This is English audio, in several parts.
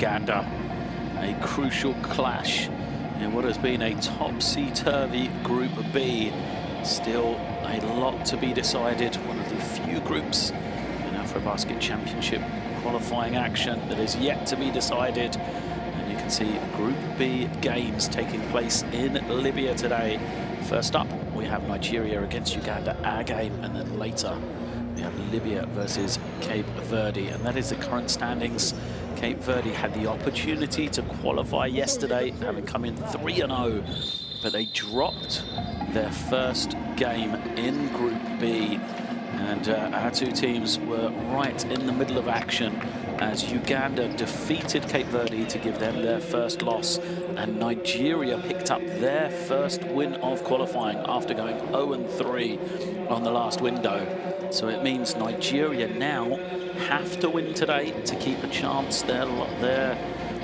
Uganda. A crucial clash in what has been a topsy-turvy Group B. Still a lot to be decided. One of the few groups in AfroBasket Championship qualifying action that is yet to be decided. And you can see Group B games taking place in Libya today. First up, we have Nigeria against Uganda, our game, and then later we have Libya versus Cape Verde, and that is the current standings. Cape Verde had the opportunity to qualify yesterday, having come in 3-0, but they dropped their first game in Group B. And our two teams were right in the middle of action as Uganda defeated Cape Verde to give them their first loss, and Nigeria picked up their first win of qualifying after going 0-3 on the last window. So it means Nigeria now have to win today to keep a chance their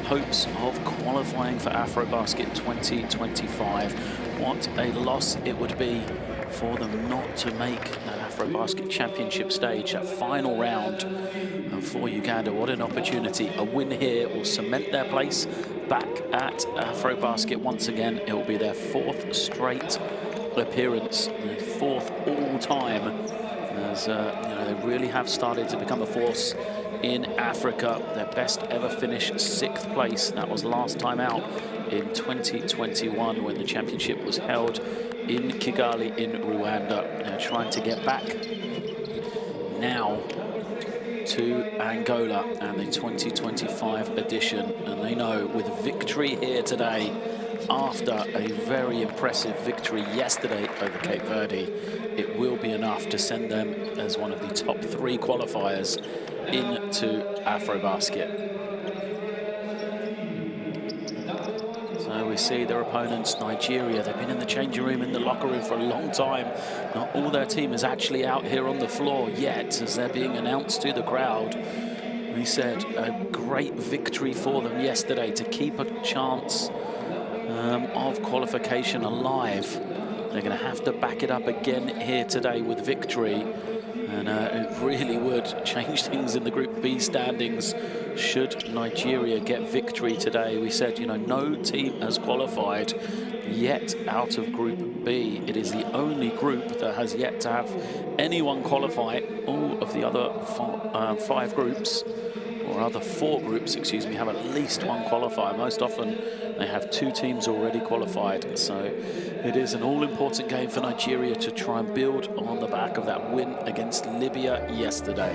hopes of qualifying for AfroBasket 2025. What a loss it would be for them not to make that AfroBasket Championship stage, that final round. And for Uganda, what an opportunity. A win here will cement their place back at AfroBasket once again. It will be their fourth straight appearance, the fourth all-time, as you know, they really have started to become a force in Africa. Their best ever finish, 6th place. That was last time out in 2021 when the championship was held in Kigali in Rwanda. They're trying to get back now to Angola and the 2025 edition. And they know with victory here today, after a very impressive victory yesterday over Cape Verde, it will be enough to send them as one of the top 3 qualifiers into AfroBasket. So we see their opponents, Nigeria. They've been in the changing room, in the locker room for a long time. Not all their team is actually out here on the floor yet, as they're being announced to the crowd. We said a great victory for them yesterday to keep a chance of qualification alive. They're going to have to back it up again here today with victory. And it really would change things in the Group B standings should Nigeria get victory today. We said, you know, no team has qualified yet out of Group B. It is the only group that has yet to have anyone qualify. All of the other 5 groups, or other 4 groups, excuse me, have at least one qualifier. Most often they have 2 teams already qualified. So it is an all-important game for Nigeria to try and build on the back of that win against Libya yesterday.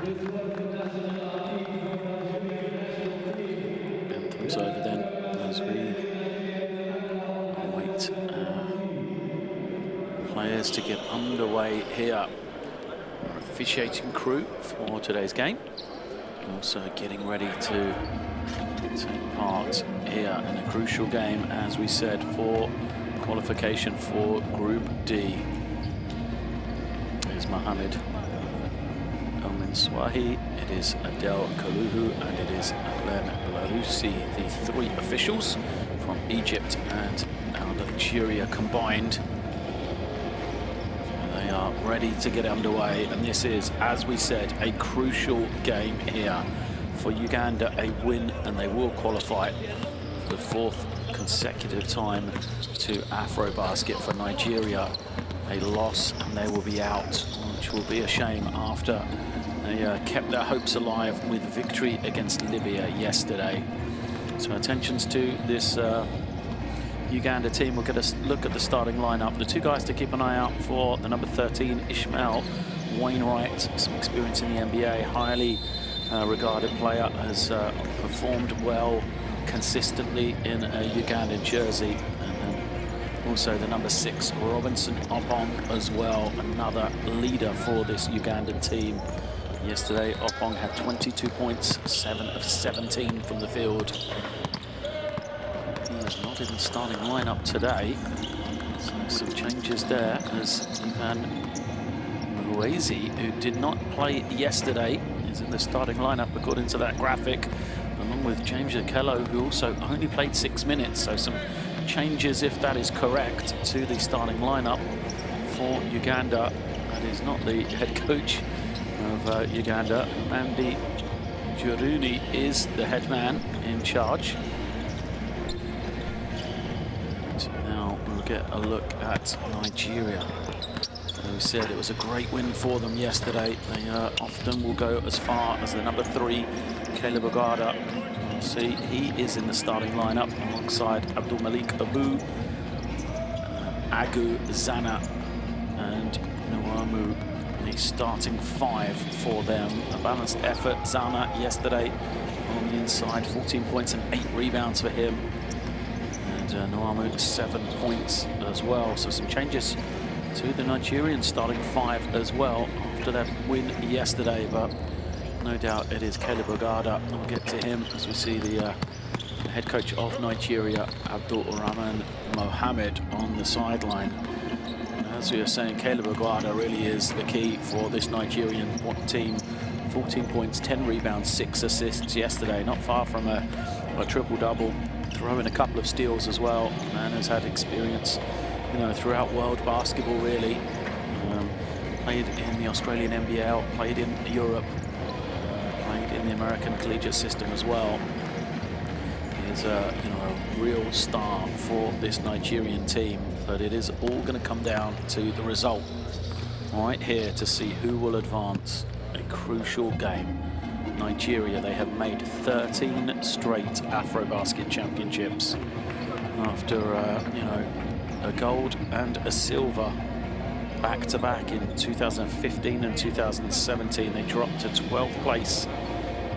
Anthems over then as we await players to get underway here. Our officiating crew for today's game. Also getting ready to take part here in a crucial game, as we said, for qualification for Group D. There's Mohamed El-Menswahi, it is Adel Kaluhu, and it is Glenn Larousi, the three officials from Egypt and Algeria combined. They are ready to get underway, and this is, as we said, a crucial game here. For Uganda, a win and they will qualify for the fourth consecutive time to AfroBasket. For Nigeria, a loss and they will be out, which will be a shame after they kept their hopes alive with victory against Libya yesterday. So attentions to this Uganda team. We'll get a look at the starting lineup. The two guys to keep an eye out for: the number 13, Ishmael Wainwright, some experience in the NBA, highly regarded player, has performed well consistently in a Ugandan jersey. And then also the number 6, Robinson Opong as well, another leader for this Ugandan team. Yesterday, Opong had 22 points, 7 of 17 from the field. He is not in the starting lineup today. So some changes there, as Ivan Muezi, who did not play yesterday, is in the starting lineup according to that graphic, along with James Okello, who also only played 6 minutes. So some changes, if that is correct, to the starting lineup for Uganda. That is not the head coach of Uganda. Mandi Juruni is the head man in charge. And now we'll get a look at Nigeria. As we said, it was a great win for them yesterday. They often will go as far as the number 3, Caleb Ogada. You'll see he is in the starting lineup alongside Abdul Malik Abu, Agu Zana, and Nuamu, the starting 5 for them. A balanced effort. Zana yesterday on the inside, 14 points and 8 rebounds for him. And Nuamu 7 points as well. So some changes to the Nigerian starting 5 as well after that win yesterday, but no doubt it is Caleb Ogada. We'll get to him as we see the head coach of Nigeria, Abdul Rahman Mohammed, on the sideline. And as we were saying, Caleb Ogada really is the key for this Nigerian team. 14 points, 10 rebounds, 6 assists yesterday, not far from a triple-double. Throw in a couple of steals as well. Man has had experience, you know, throughout world basketball, really. Played in the Australian NBL, played in Europe, played in the American collegiate system as well. He's a real star for this Nigerian team, but it is all going to come down to the result right here to see who will advance. A crucial game. Nigeria, they have made 13 straight AfroBasket championships after a gold and a silver back-to-back in 2015 and 2017. They dropped to 12th place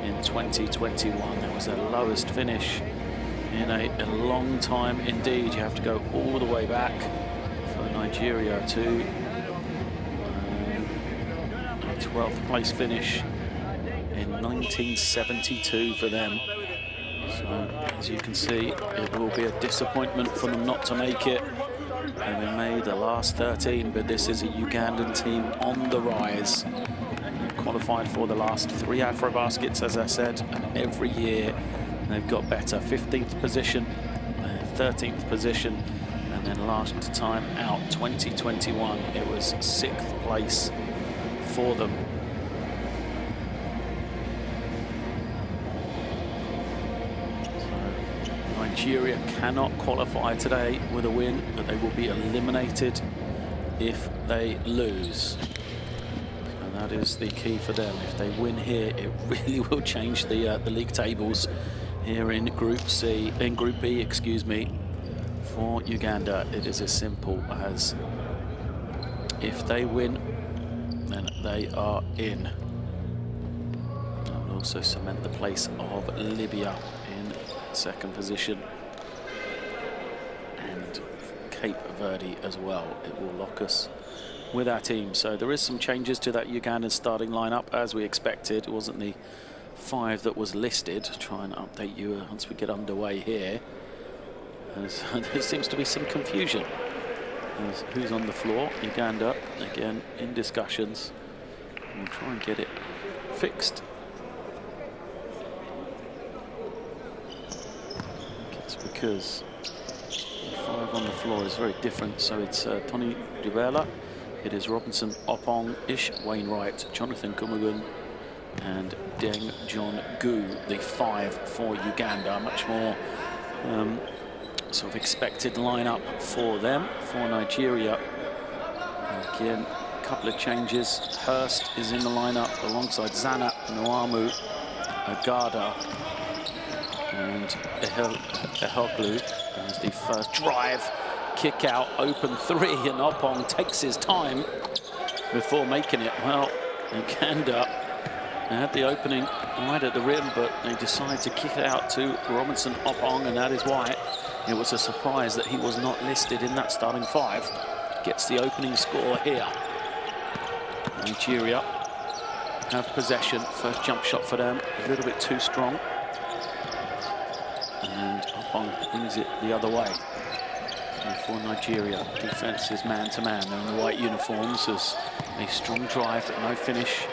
in 2021. That was their lowest finish in a long time indeed. You have to go all the way back for Nigeria to a 12th place finish in 1972 for them. So as you can see, it will be a disappointment for them not to make it. And they made the last 13, but this is a Ugandan team on the rise. They've qualified for the last 3 AfroBaskets, as I said, and every year they've got better. 15th position, 13th position, and then last time out, 2021, it was 6th place for them. Nigeria cannot qualify today with a win, but they will be eliminated if they lose. And that is the key for them. If they win here, it really will change the league tables here in Group B, excuse me, for Uganda. It is as simple as, if they win, then they are in. also cement the place of Libya in second position. And Cape Verde as well. It will lock us with our team. So there is some changes to that Ugandan starting lineup as we expected. It wasn't the 5 that was listed. Try and update you once we get underway here. There seems to be some confusion. Who's on the floor? Uganda again in discussions. We'll try and get it fixed. It's because the 5 on the floor is very different. So it's Tony Dubela, it is Robinson Opong, Ish Wainwright, Jonathan Kumugun, and Deng John Gu, the 5 for Uganda. Much more sort of expected lineup for them. For Nigeria, again, a couple of changes. Hurst is in the lineup alongside Zana, Nwamu, Agada, and Ehoglu as the first drive. Kick out, open 3, and Opong takes his time before making it. Well, Uganda had the opening right at the rim, but they decide to kick it out to Robinson Opong, and that is why it was a surprise that he was not listed in that starting 5. Gets the opening score here. Nigeria have possession. First jump shot for them, a little bit too strong. And Opong brings it the other way. So for Nigeria, defense is man-to-man. They're in the white uniforms. There's a strong drive, but no finish.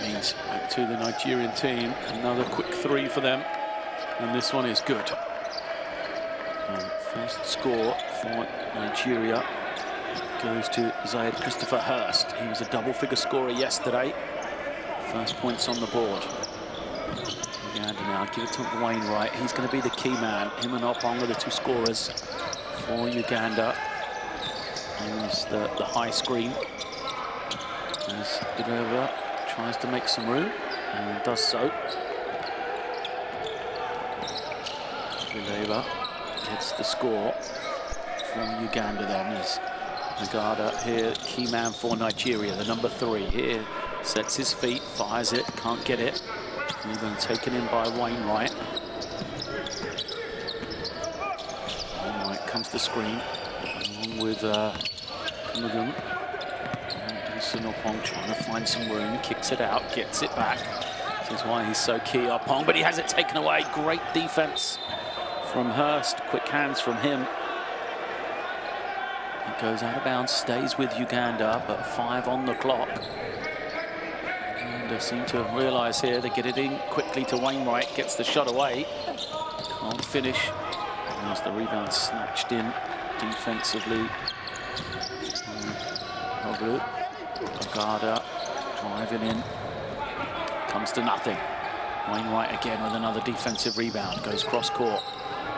Means back to the Nigerian team. Another quick 3 for them. And this one is good. First score for Nigeria goes to Zayed Christopher Hurst. He was a double-figure scorer yesterday. First points on the board. Uganda now give it to Wainwright. He's going to be the key man. Him and Opong are the 2 scorers for Uganda. Use the high screen. As Idova tries to make some room and does so. Idova hits the score for Uganda then as Agada here, key man for Nigeria, the number 3 here. Sets his feet, fires it, can't get it. Even taken in by Wainwright. Wainwright comes to screen, along with Kumugun. Opong trying to find some room, kicks it out, gets it back. This is why he's so key, Opong, but he has it taken away. Great defense from Hurst, quick hands from him. It goes out of bounds, stays with Uganda, but 5 on the clock. Uganda seem to realise here they get it in quickly to Wainwright, gets the shot away. Can't finish. As the rebound snatched in defensively. Agada driving in. Comes to nothing. Wainwright again with another defensive rebound. Goes cross-court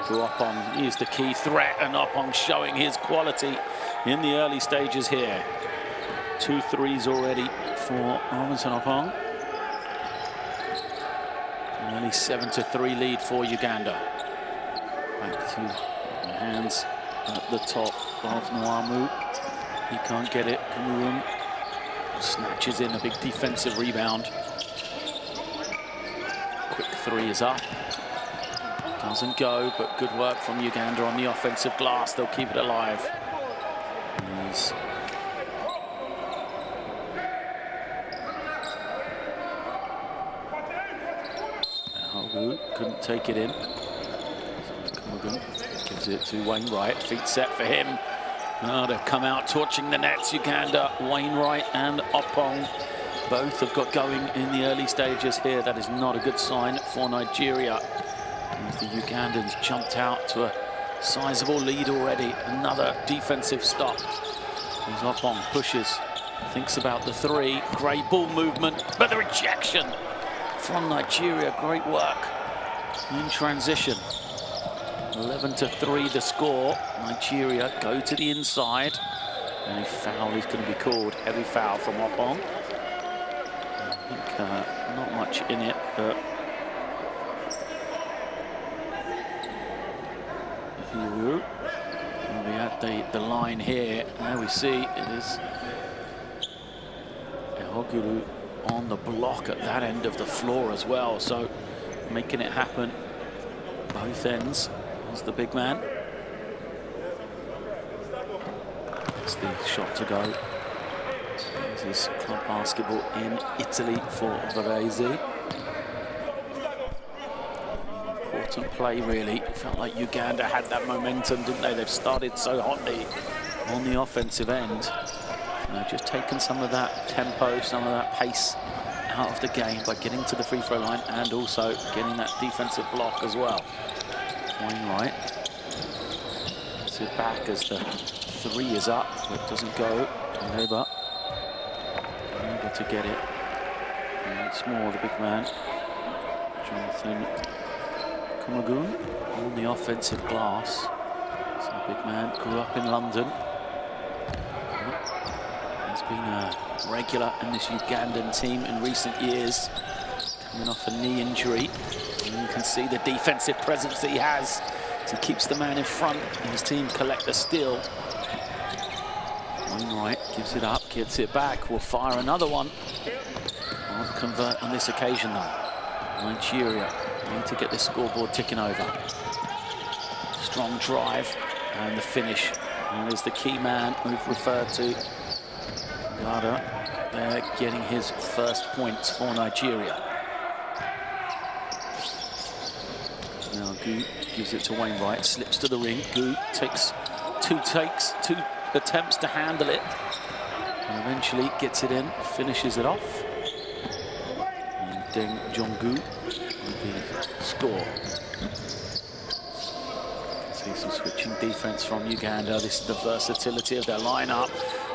to Opong. He is the key threat, and Opong showing his quality in the early stages here. 2 threes already for Robinson Opong. Only 7-3 lead for Uganda. Back to the hands at the top of Nwamu. He can't get it. Cameroon snatches in a big defensive rebound. Quick 3 is up. Doesn't go, but good work from Uganda on the offensive glass. They'll keep it alive. Couldn't take it in. So gives it to Wainwright. Feet set for him. Oh, they've come out torching the nets. Uganda, Wainwright and Opong both have got going in the early stages here. That is not a good sign for Nigeria. As the Ugandans jumped out to a sizable lead already. Another defensive stop. As Opong pushes, thinks about the 3. Great ball movement, but the rejection from Nigeria. Great work in transition. 11-3 the score. Nigeria go to the inside. And a foul is going to be called. Heavy foul from Opong. I think not much in it, but we'll be at the line here. There we see it is Ehoglu on the block at that end of the floor as well. So making it happen both ends. There's the big man. It's the shot to go. This is club basketball in Italy for Varese. Important play, really. It felt like Uganda had that momentum, didn't they? They've started so hotly on the offensive end. Just taking some of that tempo, some of that pace out of the game by getting to the free throw line and also getting that defensive block as well. Wainwright gets it back as the three is up, but doesn't go. Over. Able to get it. Once more, the big man, Jonathan Kumagun, on the offensive glass. So the big man grew up in London. He's been a regular in this Ugandan team in recent years, coming off a knee injury. And you can see the defensive presence that he has. So he keeps the man in front and his team collect the steal. Wainwright gives it up, gets it back, will fire another one. Can't convert on this occasion though. Nigeria need to get the scoreboard ticking over. Strong drive and the finish. And there's the key man we've referred to. Gada there getting his first points for Nigeria. Now Gu gives it to Wainwright, slips to the ring. Gu takes two attempts to handle it, and eventually gets it in, finishes it off. And Deng Jongu with the score. See some switching defense from Uganda. This is the versatility of their lineup,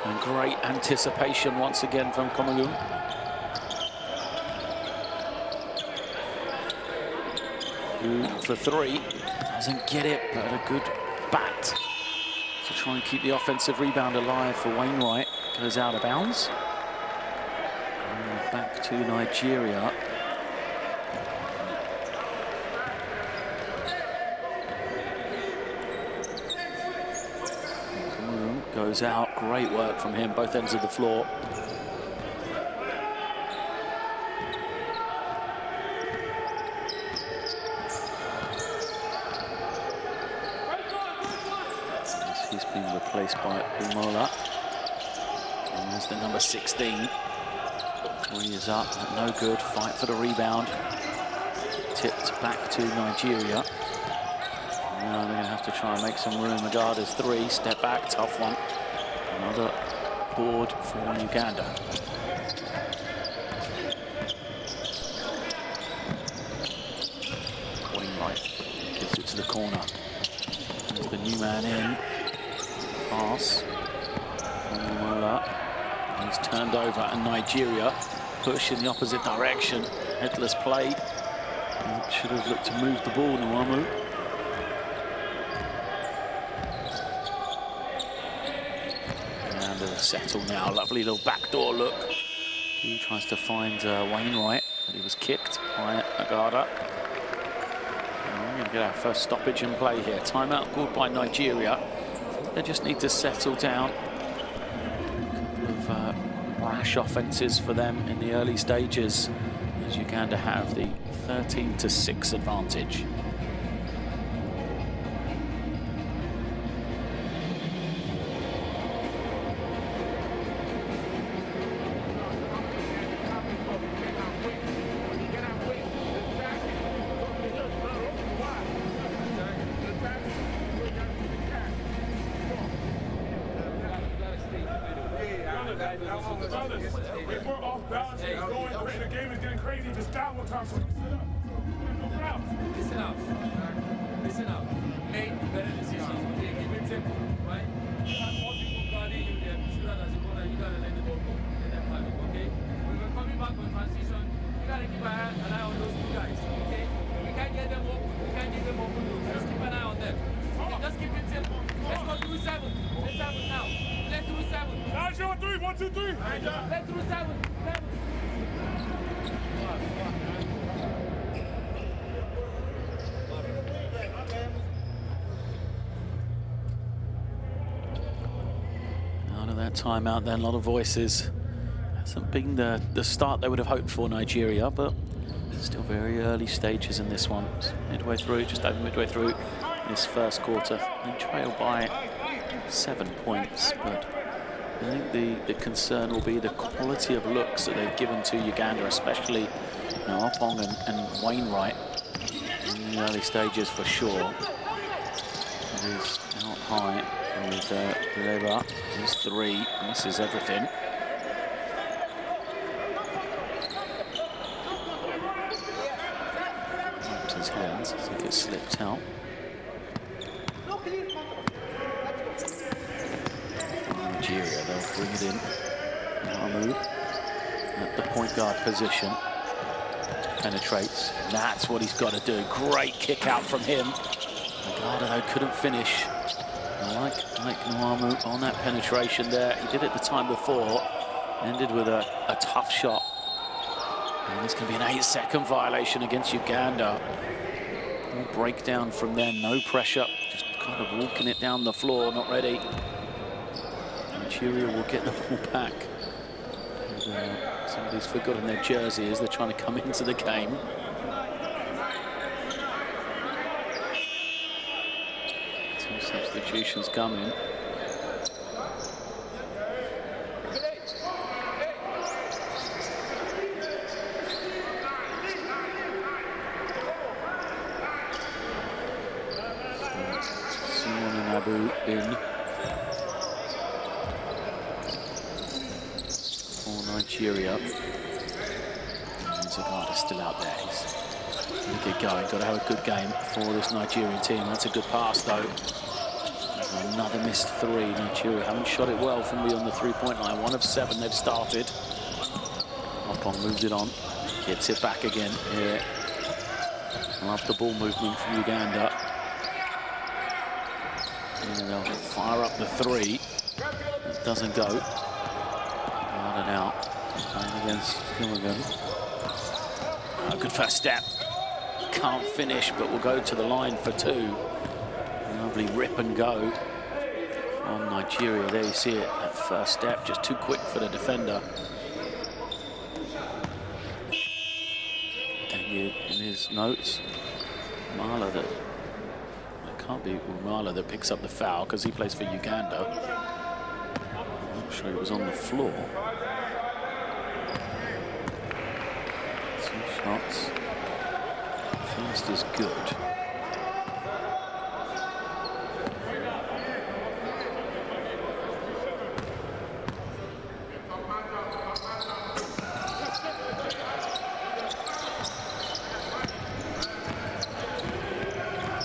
and great anticipation once again from Kumagun. Gu for three, doesn't get it, but a good bat to try and keep the offensive rebound alive for Wainwright. Goes out of bounds. And back to Nigeria. Cameroon goes out. Great work from him, both ends of the floor. He's been replaced by Umola. And there's the number 16. Three is up, but no good. Fight for the rebound. Tipped back to Nigeria. And now they're going to have to try and make some room. Agada's three, step back, tough one. Another board for Uganda. Wainwright gives it to the corner. There's the new man in. Pass from Umola. He's turned over, and Nigeria push in the opposite direction. Headless play. Should have looked to move the ball, Nwamu. And they'll settle now. Lovely little backdoor look. He tries to find Wainwright, but he was kicked by Agada. We're going to get our first stoppage in play here. Timeout called by Nigeria. They just need to settle down. A couple of rash offences for them in the early stages, as Uganda have the 13-6 advantage. If we're off balance, it's going, the game is getting crazy, just down one time. Listen up. Listen up. Make better decisions. Okay, keep it simple, right? You have more people guarding you there. You should have as a corner, you gotta let the ball go. Let them have it, okay? When we're coming back on transition, you gotta keep an eye on those two guys, okay? We can't get them open. We can't give them open. Just keep an eye on them. Okay, just keep it simple. Let's go through 7. Let's 7 now. Let's through 7. Now, 3, 1, 2, 3. Let's through 7. 7. Out of that timeout then, a lot of voices Hasn't been the start they would have hoped for, Nigeria, but still very early stages in this one. It's midway through, just over midway through this first quarter. They trail by 7 points, but I think the concern will be the quality of looks that they've given to Uganda, especially Opong and Wainwright in the early stages for sure. It is out high with Leba. His three misses everything. Wipes his hands as if it slipped out. Nigeria, they'll bring it in. Mamu at the point guard position. Penetrates. That's what he's got to do. Great kick out from him. Uganda, though, couldn't finish. I like Nwamu on that penetration there. He did it the time before. Ended with a tough shot. And this can be an 8-second violation against Uganda. Breakdown from them. No pressure. Just kind of walking it down the floor. Not ready. Nigeria will get the ball back. And, somebody's forgotten their jersey as they're trying to come into the game. Two substitutions coming. Simon and Abu in. Nigeria. Zagada's still out there. He's going to get going. Got to have a good game for this Nigerian team. That's a good pass, though. Another missed three. Nigeria haven't shot it well from beyond the three-point line. 1 of 7 they've started. Opong moves it on. Gets it back again here. Love the ball movement from Uganda. And they'll fire up the three. It doesn't go. Out and out. Playing against Gilligan. A good first step. Can't finish, but will go to the line for 2. Lovely rip and go from Nigeria. There you see it. That first step, just too quick for the defender. In his notes, Mala that it can't be Mala that picks up the foul because he plays for Uganda. I'm not sure he was on the floor. Shots. First is good.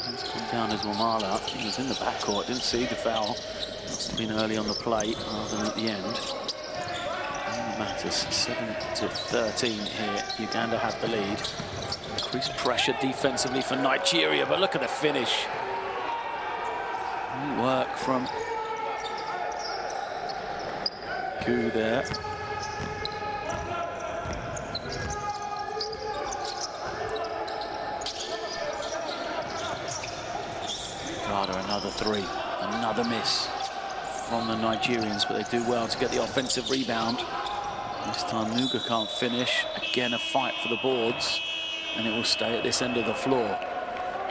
He's come down as Wamala. He was in the backcourt, didn't see the foul. Must have been early on the play rather than at the end. Matters 7-13 here. Uganda have the lead. Increased pressure defensively for Nigeria, but look at the finish. Good work from Gu there. Carter, another three, another miss from the Nigerians, but they do well to get the offensive rebound. This time Nuga can't finish. Again, a fight for the boards, and it will stay at this end of the floor.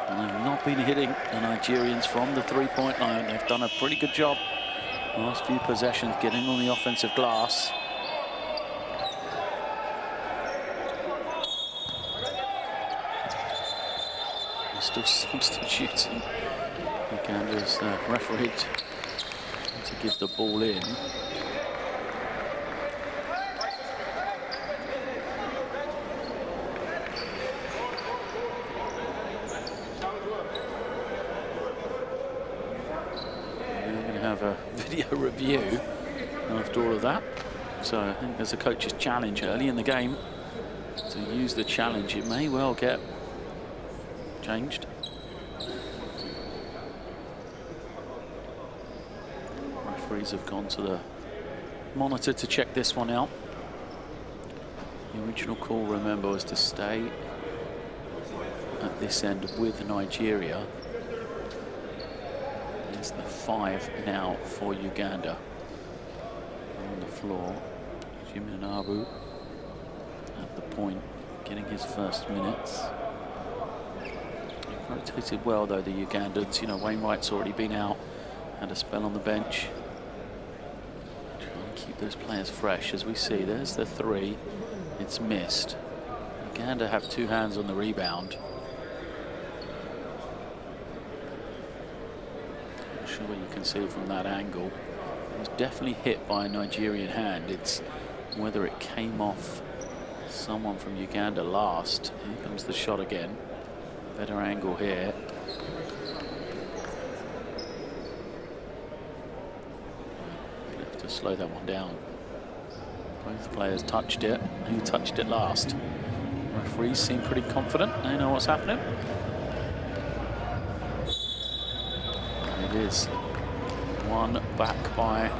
And they've not been hitting the Nigerians from the three-point line. They've done a pretty good job the last few possessions getting on the offensive glass. They're still substituting. Uganda's referee to give the ball in. A video review after all of that. So I think there's a coach's challenge early in the game to use the challenge. It may well get changed. Referees have gone to the monitor to check this one out. The original call, remember, was to stay at this end with Nigeria. It's the 5 now for Uganda on the floor. Abu at the point, getting his first minutes. He rotated well though, the Ugandans. You know, Wainwright's already been out, had a spell on the bench. Trying to keep those players fresh. As we see, there's the three. It's missed. Uganda have two hands on the rebound. Not sure what you can see from that angle. It was definitely hit by a Nigerian hand. It's whether it came off someone from Uganda last. Here comes the shot again. Better angle here. Have to slow that one down. Both players touched it. Who touched it last? Referees seem pretty confident. They know what's happening. And it is one back by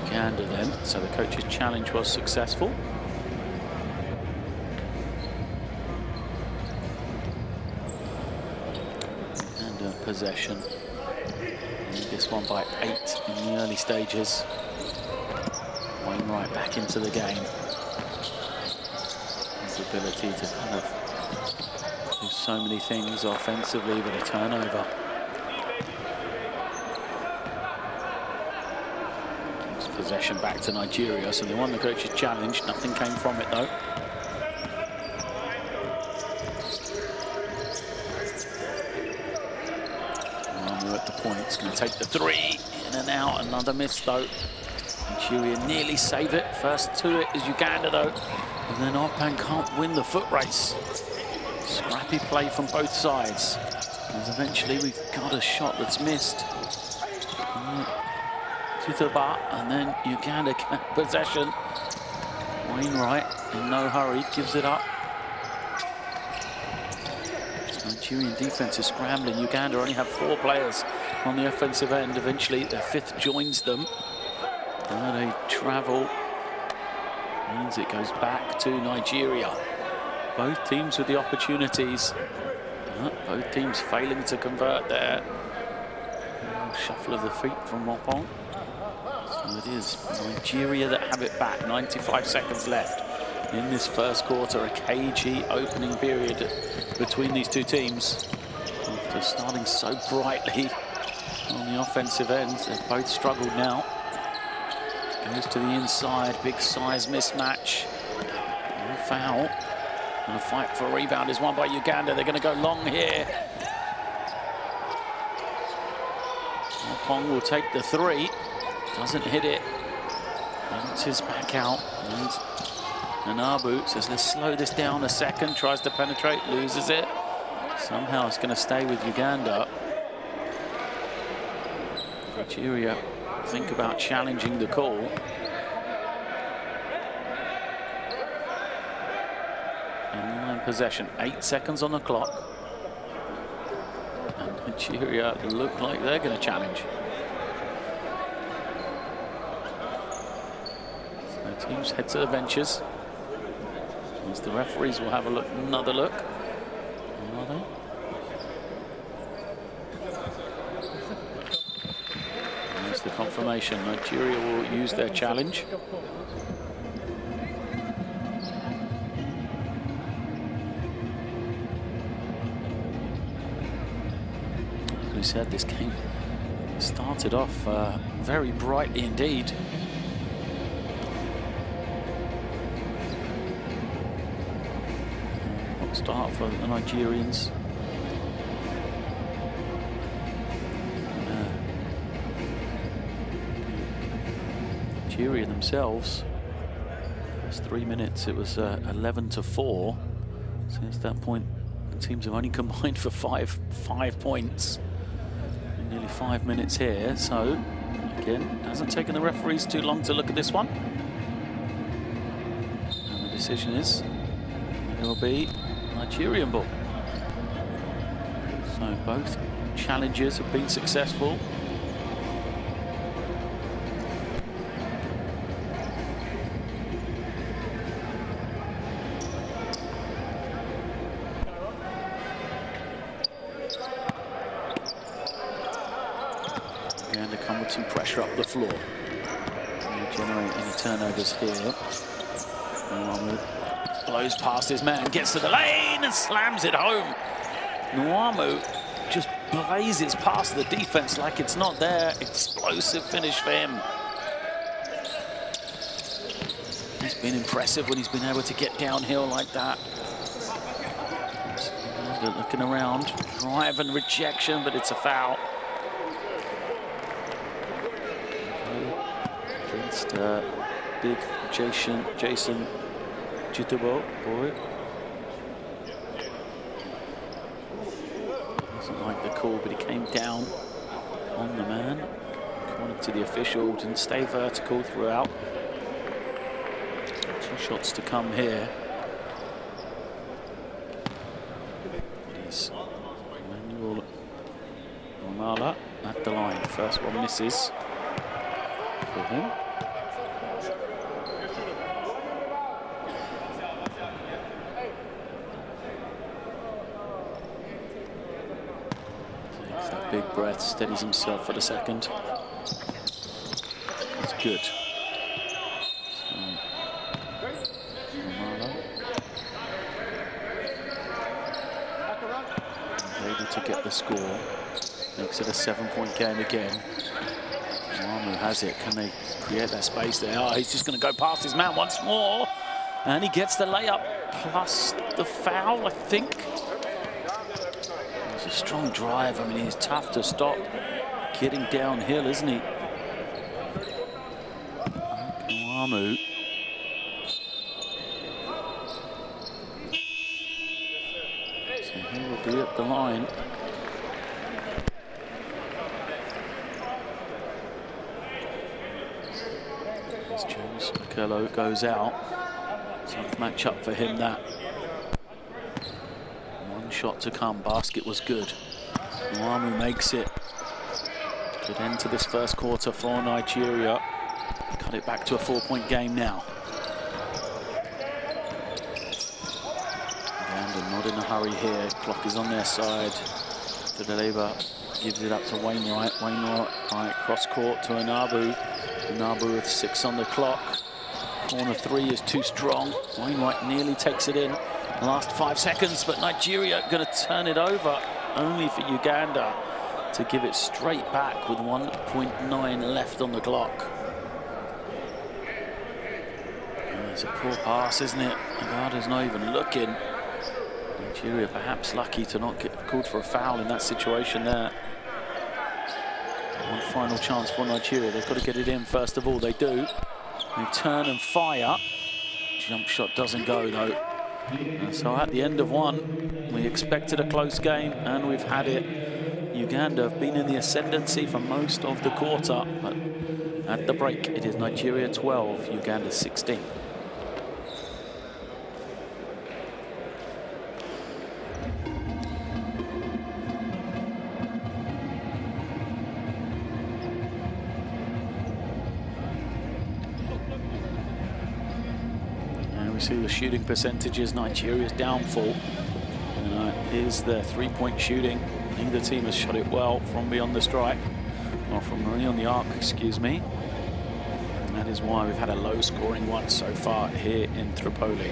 Uganda then. So the coach's challenge was successful. And possession. And this one by 8 in the early stages. Wainwright back into the game. His ability to kind of do so many things offensively, but a turnover. Gives possession back to Nigeria, so they won the coach's challenge. Nothing came from it though. Ramu at the point, it's going to take the three, in and out, another miss though. Nigeria nearly save it. First to it is Uganda though. And then Oppan can't win the foot race. Scrappy play from both sides. And eventually we've got a shot that's missed. Tutaba, and then Uganda possession. Wainwright in no hurry, gives it up. Nigerian defense is scrambling. Uganda only have 4 players on the offensive end. Eventually their 5th joins them. And they travel, means it goes back to Nigeria. Both teams with the opportunities, both teams failing to convert there. Shuffle of the feet from Mopong. So it is Nigeria that have it back. 95 seconds left in this first quarter. A cagey opening period between these two teams. After starting so brightly on the offensive end, they've both struggled now. Goes to the inside, big size mismatch. No foul. And a fight for a rebound is won by Uganda. They're going to go long here. Pong will take the three. Doesn't hit it. Bounces back out. And Anabu says, let's slow this down a second. Tries to penetrate, loses it. Somehow it's going to stay with Uganda. Nigeria think about challenging the call. And possession, 8 seconds on the clock. And Nigeria look like they're going to challenge. So teams head to the benches. As the referees will have a look, another look. Are they? The confirmation. Nigeria will use their challenge. As we said, this game started off very brightly indeed. Hot start for the Nigerians. Nigeria themselves, first 3 minutes it was 11-4. Since that point the teams have only combined for five points in nearly 5 minutes here. So again, hasn't taken the referees too long to look at this one, and the decision is it will be Nigerian ball. So both challenges have been successful. Come with some pressure up the floor. generate any turnovers here. Nwamu blows past his man, gets to the lane and slams it home. Nwamu just blazes past the defense like it's not there. Explosive finish for him. He's been impressive when he's been able to get downhill like that. Looking around, drive and rejection, but it's a foul. Against big Jason Jitubo, boy. Doesn't like the call, but he came down on the man. According to the official, didn't stay vertical throughout. 2 shots to come here. It is Emmanuel Omala at the line. First one misses for him. Takes that big breath, steadies himself for the second. It's good. Able to get the score, makes it a 7-point game again. Nwamu has it. Can they create that space there? Oh, he's just going to go past his man once more, and he gets the layup plus the foul, I think. It's a strong drive. I mean, he's tough to stop getting downhill, isn't he? Nwamu. He will be at the line. As James Okello goes out. Tough matchup for him, that. 1 shot to come. Basket was good. Nwamu makes it. Good end to this first quarter for Nigeria. Cut it back to a 4-point game now. Not in a hurry here. Clock is on their side. Tudeleba gives it up to Wainwright. Wainwright cross court to Anabu. Anabu with 6 on the clock. Corner 3 is too strong. Wainwright nearly takes it in. Last 5 seconds, but Nigeria going to turn it over. Only for Uganda to give it straight back with 1.9 left on the clock. It's a poor pass, isn't it? Uganda's not even looking. Nigeria perhaps lucky to not get called for a foul in that situation there. One final chance for Nigeria. They've got to get it in first of all. They do. They turn and fire. Jump shot doesn't go though. And so at the end of one, we expected a close game and we've had it. Uganda have been in the ascendancy for most of the quarter, but at the break it is Nigeria 12, Uganda 16. We see the shooting percentages. Nigeria's downfall is their 3-point shooting. Neither team has shot it well from beyond the stripe, or from beyond the arc, excuse me. And that is why we've had a low-scoring one so far here in Tripoli.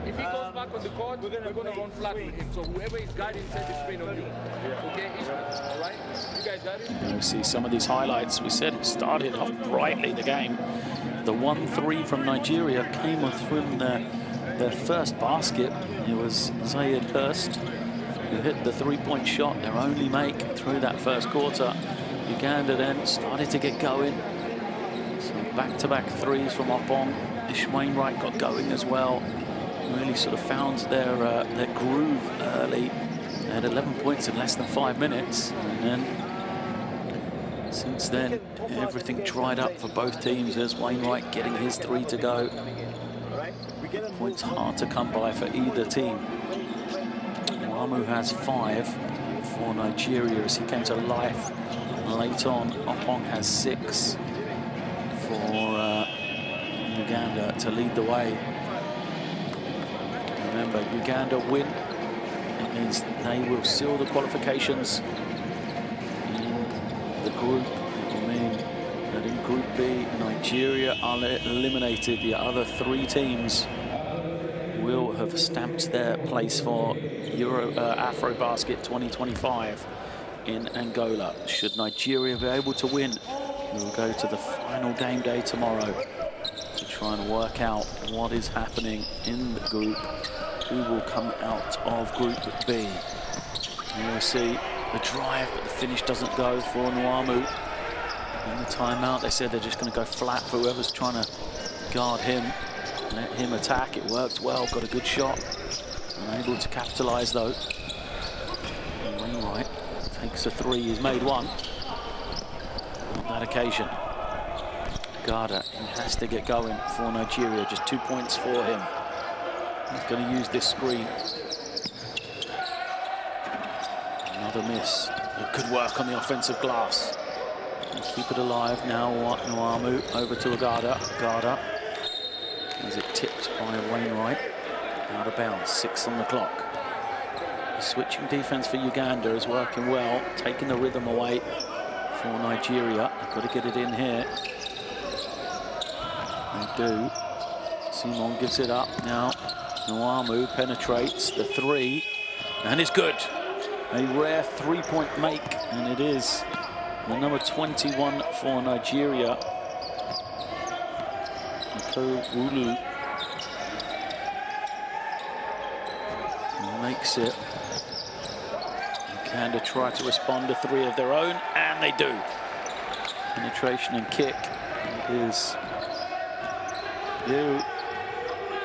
If he goes back on the court, we're going to run flat with him. So whoever is guarding said the screen on you. Okay, all right? You guys got it? And we see some of these highlights. We said it started off brightly, the game. The 1-3 from Nigeria came from their first basket. It was Zayed Hurst who hit the 3-point shot, their only make through that first quarter. Uganda then started to get going. Some back-to-back threes from Opong. Ish Wainwright got going as well. Really sort of found their groove early. They had 11 points in less than 5 minutes, and then since then everything dried up for both teams. There's Wainwright getting his 3 to go. Points hard to come by for either team. Nwamu has 5 for Nigeria as he came to life late on. Opong has 6 for Uganda to lead the way. Remember, Uganda win, it means they will seal the qualifications in group, it will mean that in Group B, Nigeria are eliminated. The other 3 teams will have stamped their place for AfroBasket 2025 in Angola. Should Nigeria be able to win, we will go to the final game day tomorrow to try and work out what is happening in the group, who will come out of Group B. And we'll see the drive, but the finish doesn't go for Nwamu. In the timeout, they said they're just going to go flat for whoever's trying to guard him. Let him attack. It worked well, got a good shot. Unable to capitalise though. Wainwright takes a 3, he's made 1. On that occasion. Uganda, he has to get going for Nigeria, just 2 points for him. He's going to use this screen. Another miss. Good work on the offensive glass. And keep it alive now. Nwamu over to Uganda. Uganda. As it tipped by Wainwright. Out of bounds, 6 on the clock. The switching defense for Uganda is working well, taking the rhythm away for Nigeria. They've got to get it in here. They do. Simon gives it up now. Nwamu penetrates the 3, and it's good. A rare 3-point make, and it is the number 21 for Nigeria. Wulu makes it. Uganda try to respond to 3 of their own, and they do. Penetration and kick. It is you.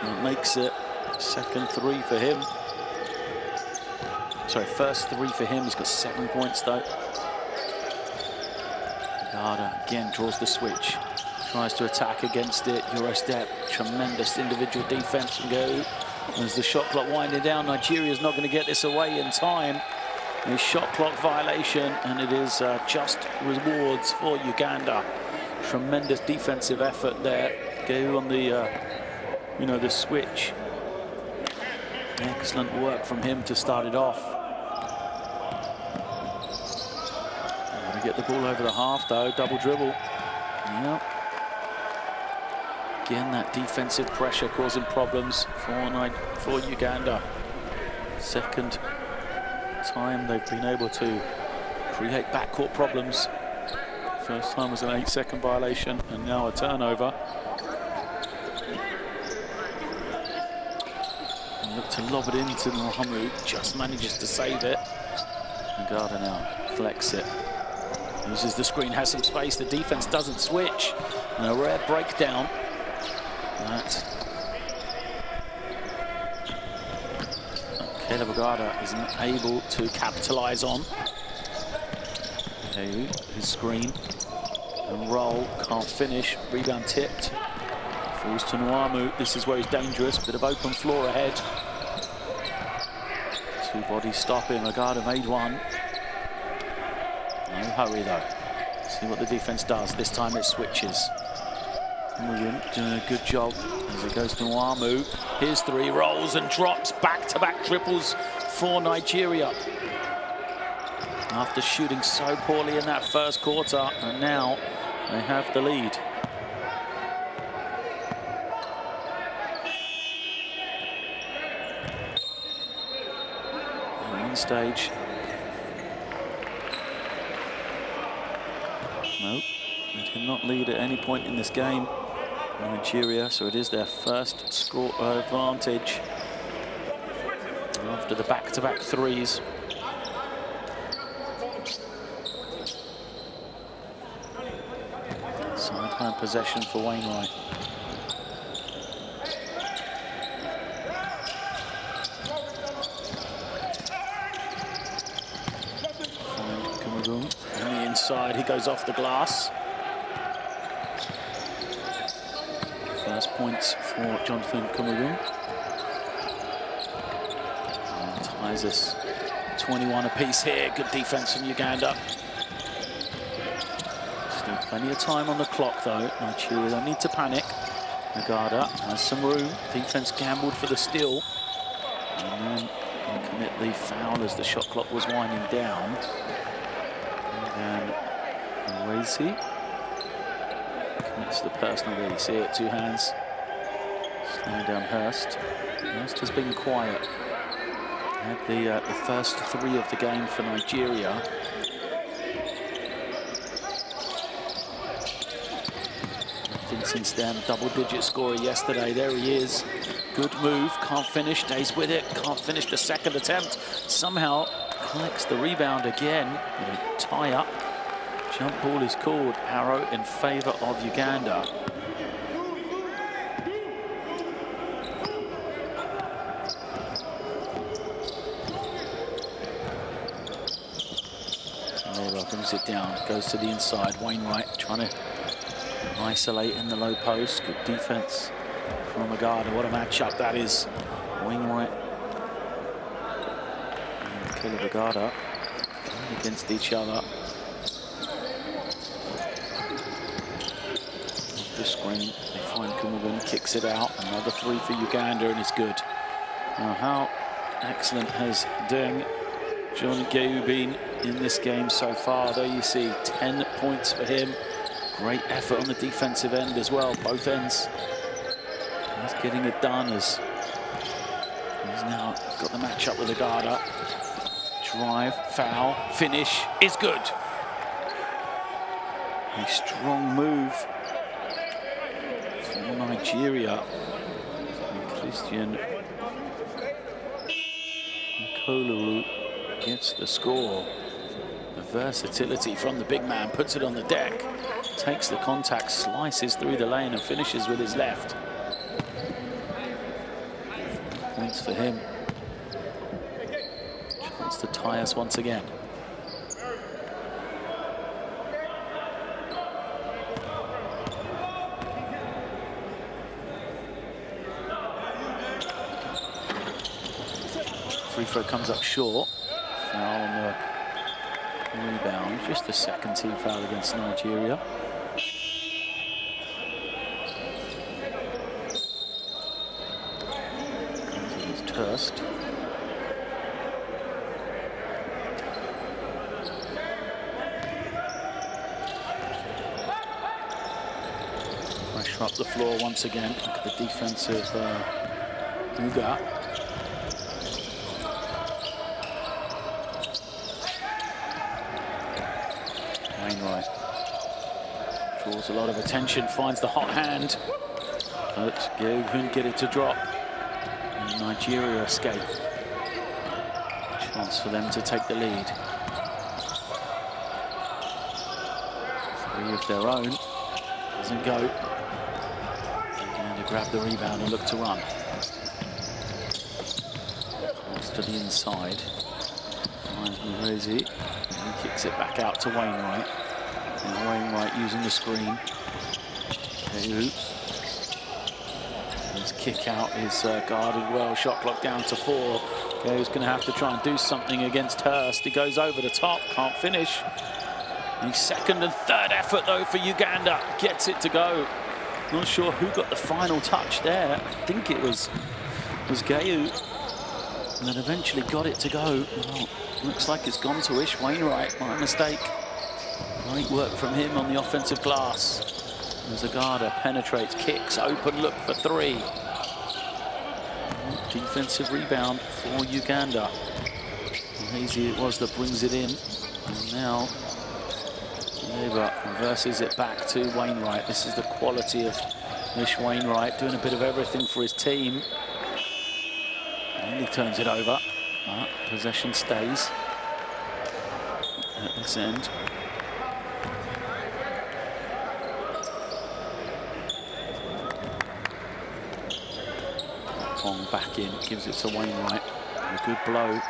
That makes it. Second 3 for him. Sorry, first 3 for him. He's got 7 points though. Uganda again draws the switch. Tries to attack against it. Eurostep, tremendous individual defense from Go. As the shot clock winding down, Nigeria's not going to get this away in time. A shot clock violation, and it is just rewards for Uganda. Tremendous defensive effort there. Go on the, the switch. Excellent work from him to start it off. Got to get the ball over the half though. Double dribble. Yep. Again, that defensive pressure causing problems for Uganda. Second time they've been able to create backcourt problems. First time was an 8-second violation, and now a turnover. And look to lob it into Nwamu, just manages to save it. Uganda now flex it. Uses the screen, has some space. The defense doesn't switch, and a rare breakdown. That Caleb Uganda isn't able to capitalise on. His screen and roll, can't finish. Rebound tipped. Falls to Nwamu. This is where he's dangerous. Bit of open floor ahead. 2 bodies stop him. Uganda made 1. No hurry though. See what the defense does. This time it switches. Doing a good job as it goes to Nwamu. Here's 3, rolls and drops, back-to-back triples for Nigeria. After shooting so poorly in that first quarter, and now they have the lead. At one stage. Nope, they did not lead at any point in this game. Nigeria, so it is their first score advantage after the back-to-back 3s. Sideline possession for Wainwright. Find Cameroon on the inside, he goes off the glass. First points for Jonathan Cameroon. And ties us 21 apiece here. Good defense from Uganda. Still plenty of time on the clock though. Nigeria don't need to panic. Uganda has some room. Defense gambled for the steal. And then they commit the foul as the shot clock was winding down. And Lazy commits the personal there. You see it, 2 hands. Slowing down Hurst. Hurst has been quiet. Had the first 3 of the game for Nigeria. Nothing since then. Double-digit scorer yesterday. There he is. Good move. Can't finish. Stays with it. Can't finish the second attempt. Somehow collects the rebound again. In a tie-up. Jump ball is called. Arrow in favour of Uganda. Brings it down, goes to the inside. Wainwright trying to isolate in the low post. Good defense from Uganda. What a matchup that is. Wainwright and Caleb Uganda going against each other. Off the screen, they find Kumagun, kicks it out. Another 3 for Uganda, and it's good. Now, how excellent has Deng John Gayu been in this game so far? There you see 10 points for him. Great effort on the defensive end as well, both ends. He's getting it done as he's now got the matchup with Uganda. Drive, foul, finish is good. A strong move for Nigeria. And Christian Nikololu gets the score. The versatility from the big man, puts it on the deck, takes the contact, slices through the lane and finishes with his left. Points for him. Chance to tie us once again. Free throw comes up short. Foul on the rebound. Just the second team foul against Nigeria. It's Hurst. Pressure up the floor once again. Look at the defensive Uga. Wainwright draws a lot of attention, finds the hot hand, but Gayu couldn't get it to drop. And Nigeria escape. Chance for them to take the lead. 3 of their own. Doesn't go. And to grab the rebound and look to run. Pass to the inside. Finds Muhezi. And kicks it back out to Wainwright. And Wainwright using the screen. Gayu. His kick out is guarded well. Shot clock down to 4. Gayu's going to have to try and do something against Hurst. He goes over the top, can't finish. His second and third effort though for Uganda. Gets it to go. Not sure who got the final touch there. I think it was Gayu. And then eventually got it to go. Well, looks like it's gone to Ish Wainwright. My mistake. Great work from him on the offensive glass. As Uganda penetrates, kicks, open look for 3. Defensive rebound for Uganda. Hazy it was that brings it in. And now Neighbour reverses it back to Wainwright. This is the quality of Ish Wainwright, doing a bit of everything for his team. And he turns it over. But possession stays at this end. Opong back in, gives it to Wainwright. A good blow.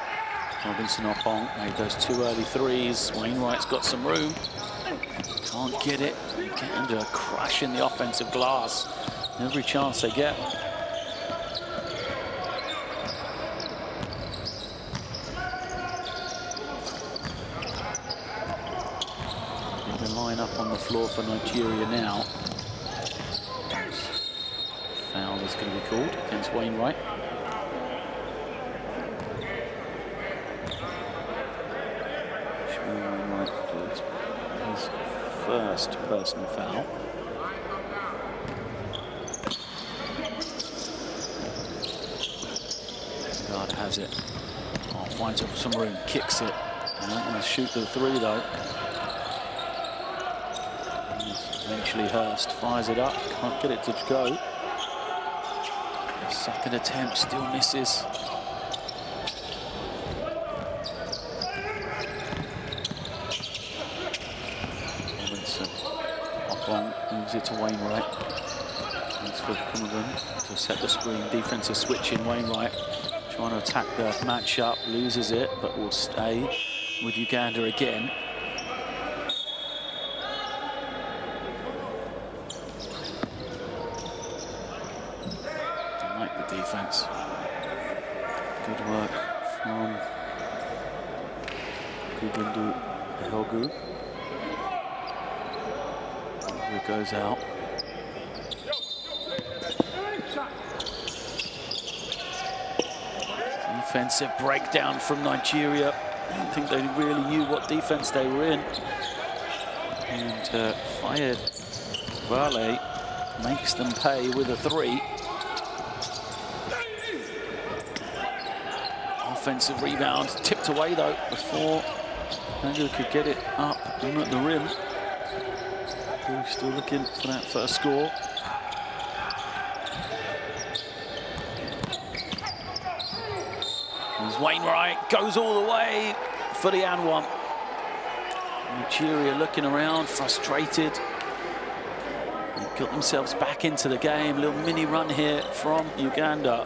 Robinson Opong made those 2 early threes. Wainwright's got some room. Can't get it. They get under a crash in the offensive glass. Every chance they get. The line up on the floor for Nigeria now. Foul is going to be called against Wainwright. Wainwright does his first personal foul. Uganda has it. Oh, finds some room, kicks it. Not going to shoot the three though. Eventually Hurst fires it up, can't get it to go. Second attempt, still misses. Robinson, Oppong moves it to Wainwright. Thanks for Cumberland to set the screen. Defensive switch in. Wainwright trying to attack the matchup, loses it, but will stay with Uganda again. Don't like the defense. Good work from Gugundu Ehogu. It goes out. Defensive breakdown from Nigeria. I don't think they really knew what defense they were in. And fired Vale makes them pay with a three. Offensive rebound, tipped away though before Andrew could get it up and at the rim. We're still looking for that first score. As Wainwright goes all the way for the and one. Nigeria looking around, frustrated. They got themselves back into the game. A little mini run here from Uganda.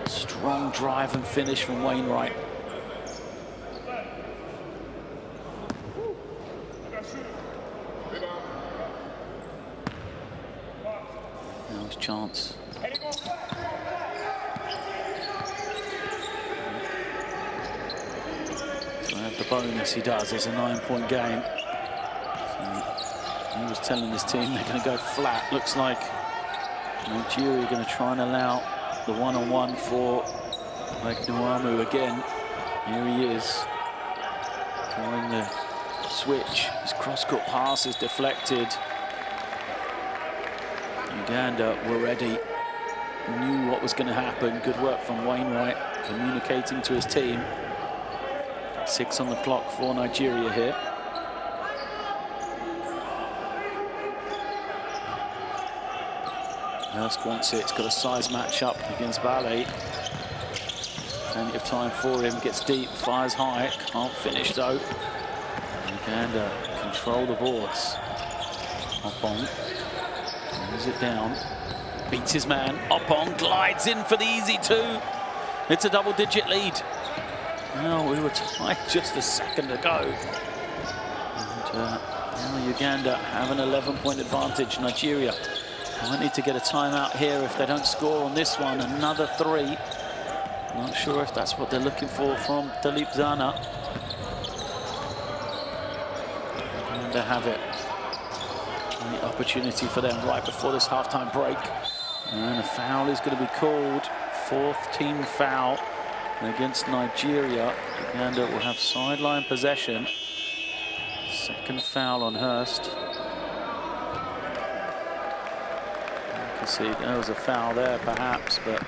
Strong drive and finish from Wainwright. Now his chance. The bonus he does is a 9-point game. So he was telling his team they're going to go flat. Looks like Nigeria are going to try and allow the one-on-one for Nuamu again. Here he is, throwing the switch. His cross-court pass is deflected. Uganda were ready, knew what was going to happen. Good work from Wainwright, communicating to his team. 6 on the clock for Nigeria here. Hurst wants it. It's got a size match-up against Vale. Plenty of time for him. Gets deep, fires high. Can't finish though. Uganda control the boards. Oppong moves it down. Beats his man. Oppong glides in for the easy two. It's a double-digit lead. Now we were tied just a second ago. And now Uganda have an 11-point advantage. Nigeria might need to get a timeout here if they don't score on this one. Another three. Not sure if that's what they're looking for from Dalip Zana. And they have it. The opportunity for them right before this halftime break. And a foul is going to be called. 4th team foul against Nigeria. Uganda will have sideline possession. 2nd foul on Hurst. You can see there was a foul there perhaps, but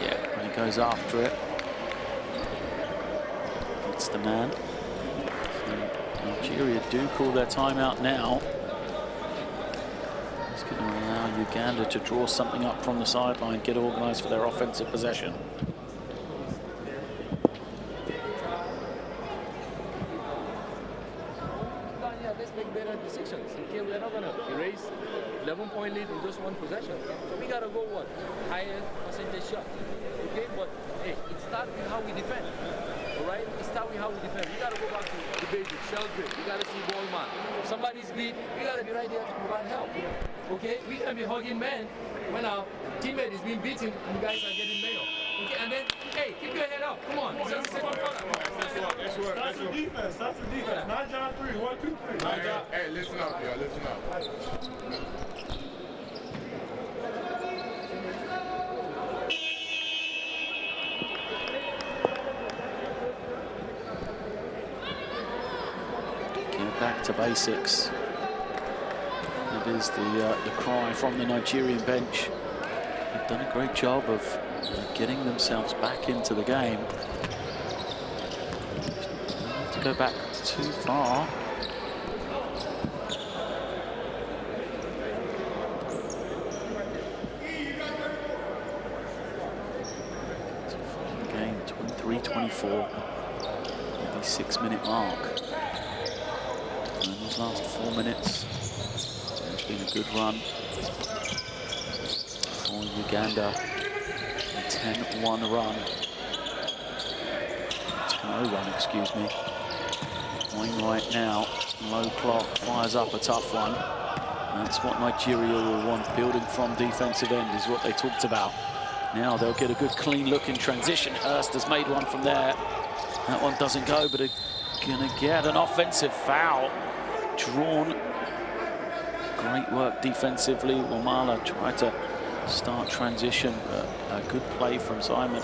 yeah, when he goes after it, it's the man. So Nigeria do call their timeout now. It's going to allow Uganda to draw something up from the sideline, get organised for their offensive possession. Decisions. Okay, we're not going to erase 11-point lead in just one possession. So we got to go what? Higher percentage shot. Okay, but hey, it starts with how we defend. All right, it starts with how we defend. We got to go back to the basics, shell grip. We got to see ball man. If somebody's beat, we got to be right there to provide help. Okay, we can be hugging men when our teammate is being beaten and you guys are getting laid off. Okay, and then, hey, keep your head up. Come on. It's just second quarter. That's the defense. That's the defense. 9 John 3. 1, 2, 3. Hey, listen up, y'all. Listen up. Get back to basics. That is the cry from the Nigerian bench. They've done a great job of getting themselves back into the game. Don't have to go back too far. The game 23-24. The 6-minute mark. And those last 4 minutes, it's been a good run for Uganda. A 10-1 run. 10-0 run, excuse me. Wainwright now, low clock, fires up a tough one. That's what Nigeria will want, building from defensive end is what they talked about. Now they'll get a good clean look in transition. Hurst has made one from there. That one doesn't go, but gonna get an offensive foul drawn. Great work defensively. Wamala tried to start transition, but a good play from Simon.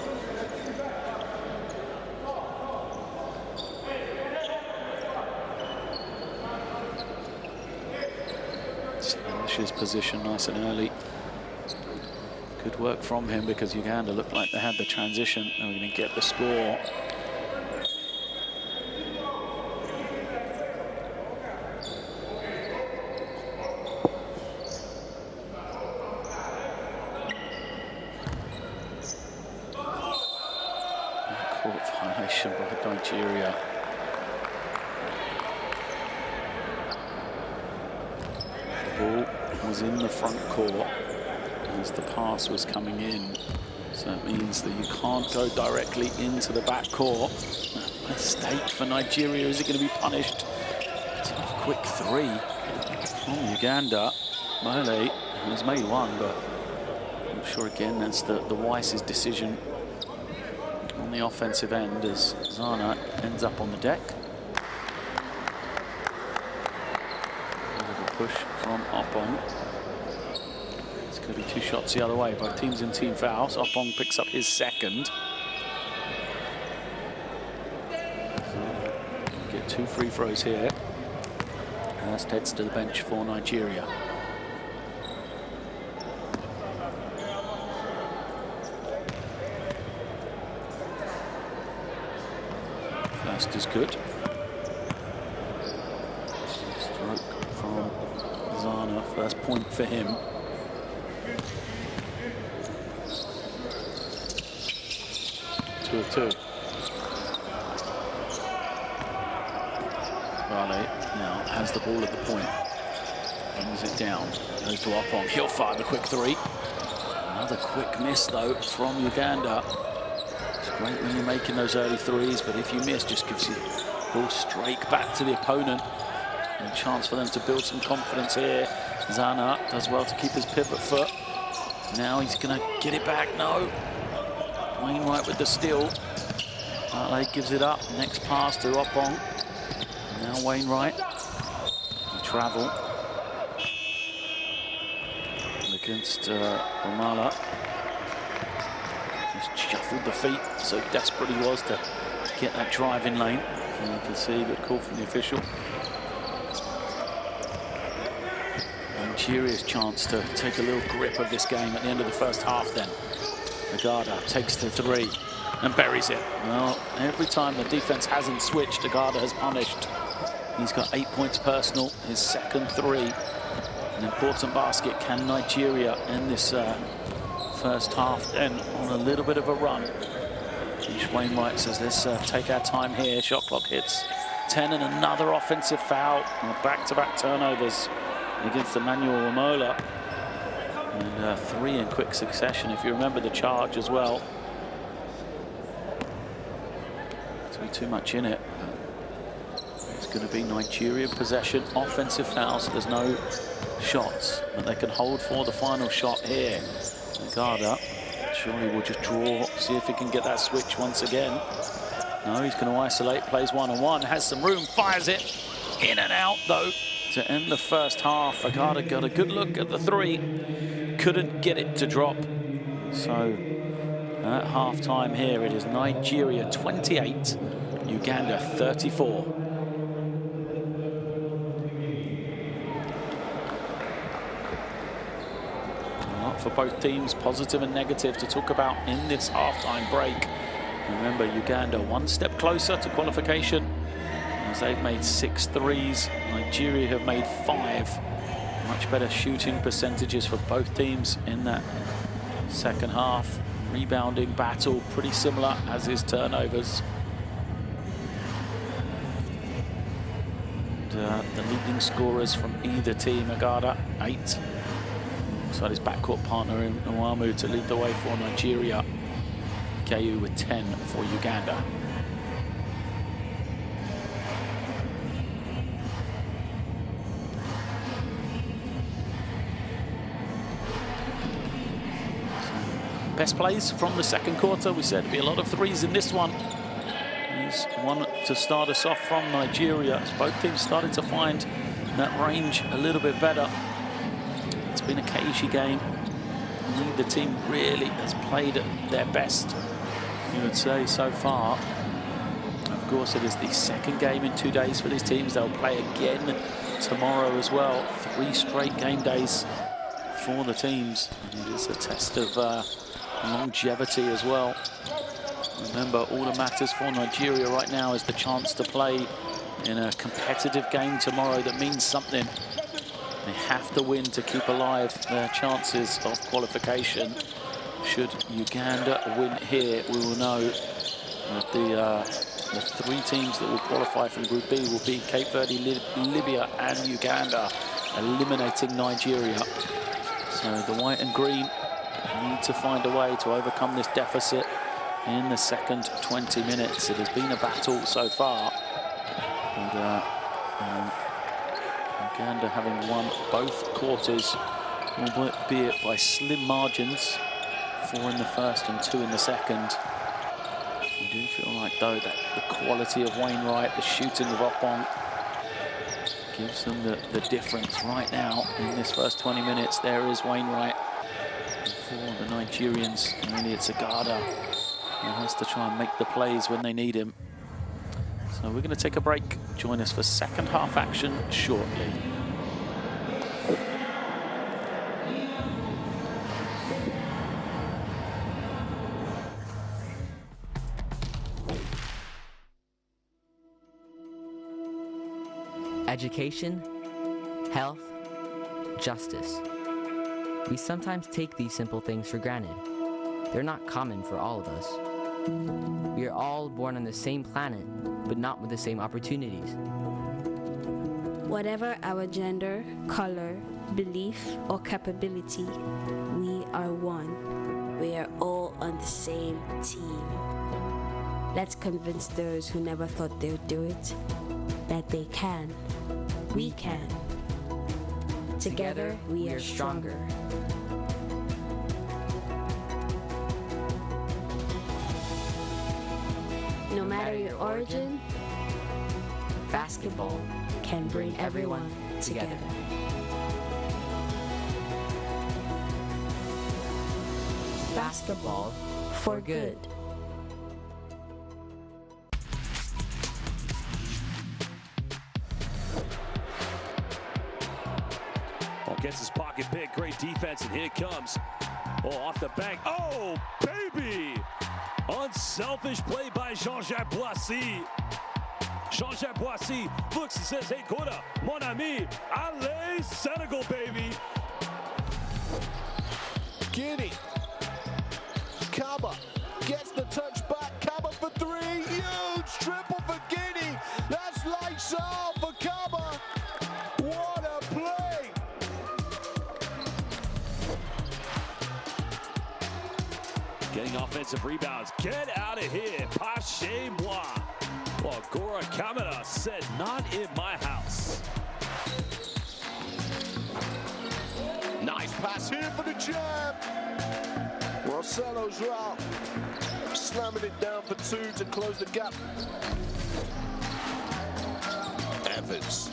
His position nice and early. Good work from him because Uganda looked like they had the transition. They were going to get the score. Court violation by Nigeria. Ball was in the front court as the pass was coming in. So it means that you can't go directly into the back court. A mistake for Nigeria. Is it going to be punished? Tough quick three from Uganda. Mole has made one, but I'm not sure again that's the Weiss's decision on the offensive end as Zana ends up on the deck. Push from Oppong. It's going to be 2 shots the other way. Both teams in team fouls. Oppong picks up his second. So get 2 free throws here. Hurst heads to the bench for Nigeria. First is good. Stroke from Zana, first point for him. Two of two. Raleigh now has the ball at the point. Brings it down. Goes to Oppong. He'll fire the quick three. Another quick miss though from Uganda. It's great when you're making those early threes, but if you miss, just gives you the ball straight back to the opponent. And a chance for them to build some confidence here. Zana does well to keep his pivot foot. Now he's going to get it back. No. Wainwright with the steal. Bartley gives it up. Next pass to Oppong. Now Wainwright. The travel. Against Wamala. He's shuffled the feet. So desperate he was to get that drive in lane. And you can see the call from the official. Nigeria's chance to take a little grip of this game at the end of the first half then. Agada takes the three and buries it. Well, every time the defense hasn't switched, Agada has punished. He's got 8 points personal, his second three. An important basket. Can Nigeria end this first half then on a little bit of a run? Ish Wainwright says, let's take our time here. Shot clock hits 10 and another offensive foul. Back-to-back turnovers against Emmanuel Wamola. And 3 in quick succession, if you remember the charge as well. To be too much in it. It's going to be Nigeria possession, offensive fouls, so there's no shots. But they can hold for the final shot here. Agada surely will just draw, see if he can get that switch once again. No, he's going to isolate, plays one-on-one, has some room, fires it. In and out, though, to end the first half. Agada got a good look at the three. Couldn't get it to drop. So at half-time here, it is Nigeria 28, Uganda 34. for both teams, positive and negative, to talk about in this halftime break. Remember, Uganda one step closer to qualification as they've made 6 threes. Nigeria have made 5. Much better shooting percentages for both teams in that second half. Rebounding battle pretty similar, as is turnovers. And, the leading scorers from either team, Agada 8. Alongside his backcourt partner in Nwamu to lead the way for Nigeria. KU with 10 for Uganda. Best plays from the second quarter. We said it'd be a lot of threes in this one. Here's one to start us off from Nigeria, as both teams started to find that range a little bit better. It's been a cagey game. Neither team really has played at their best, you would say, so far. Of course, it is the second game in 2 days for these teams. They'll play again tomorrow as well. 3 straight game days for the teams. And it is a test of longevity as well. Remember, all that matters for Nigeria right now is the chance to play in a competitive game tomorrow that means something. They have to win to keep alive their chances of qualification. Should Uganda win here, we will know that the 3 teams that will qualify from Group B will be Cape Verde, Libya and Uganda, eliminating Nigeria. So the white and green need to find a way to overcome this deficit in the second 20 minutes. It has been a battle so far, but Uganda having won both quarters, albeit by slim margins, 4 in the first and 2 in the second. You do feel like, though, that the quality of Wainwright, the shooting of Opong, gives them the difference right now in this first 20 minutes. There is Wainwright. For the Nigerians, really it's Agada who has to try and make the plays when they need him. So we're going to take a break. Join us for second half action shortly. Education, health, justice. We sometimes take these simple things for granted. They're not common for all of us. We are all born on the same planet, but not with the same opportunities. Whatever our gender, color, belief, or capability, we are one. We are all on the same team. Let's convince those who never thought they would do it that they can. We can. Together, we are stronger. No matter your origin, basketball can bring everyone together. Basketball for good. Gets his pocket pick, great defense, and here it comes. Oh, off the bank. Oh, baby! Unselfish play by Jean-Jacques Boissy. Jean-Jacques Boissy looks and says, hey, Gora, mon ami, allez, Senegal, baby. Guinea. Kaba gets the touch back. Kaba for 3. Huge triple for Guinea. That's lights off for Kaba. What a play. Getting offensive rebounds. Get out of here. Pache-moi. Well, Gora Kamara said, not in my house. Nice pass here for the jab. Rossello's route. Slamming it down for 2 to close the gap. Evans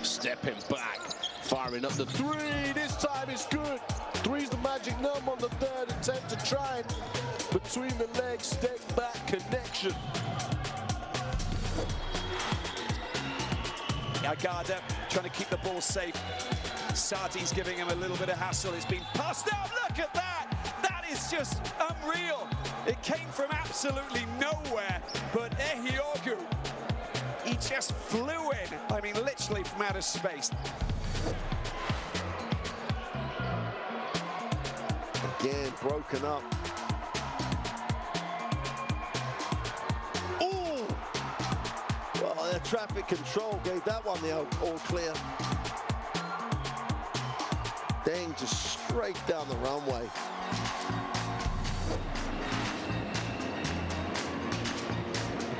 stepping back. Firing up the 3. This time it's good. 3's the magic number on the 3rd attempt to try and between the legs, step back connection. Uganda trying to keep the ball safe. Sardi's giving him a little bit of hassle. It's been passed out. Look at that. That is just unreal. It came from absolutely nowhere, but Ehiogu, he just flew in. I mean, literally from outer space. Again, broken up. Ooh! Well, their traffic control gave that one the all clear. Dang, just straight down the runway.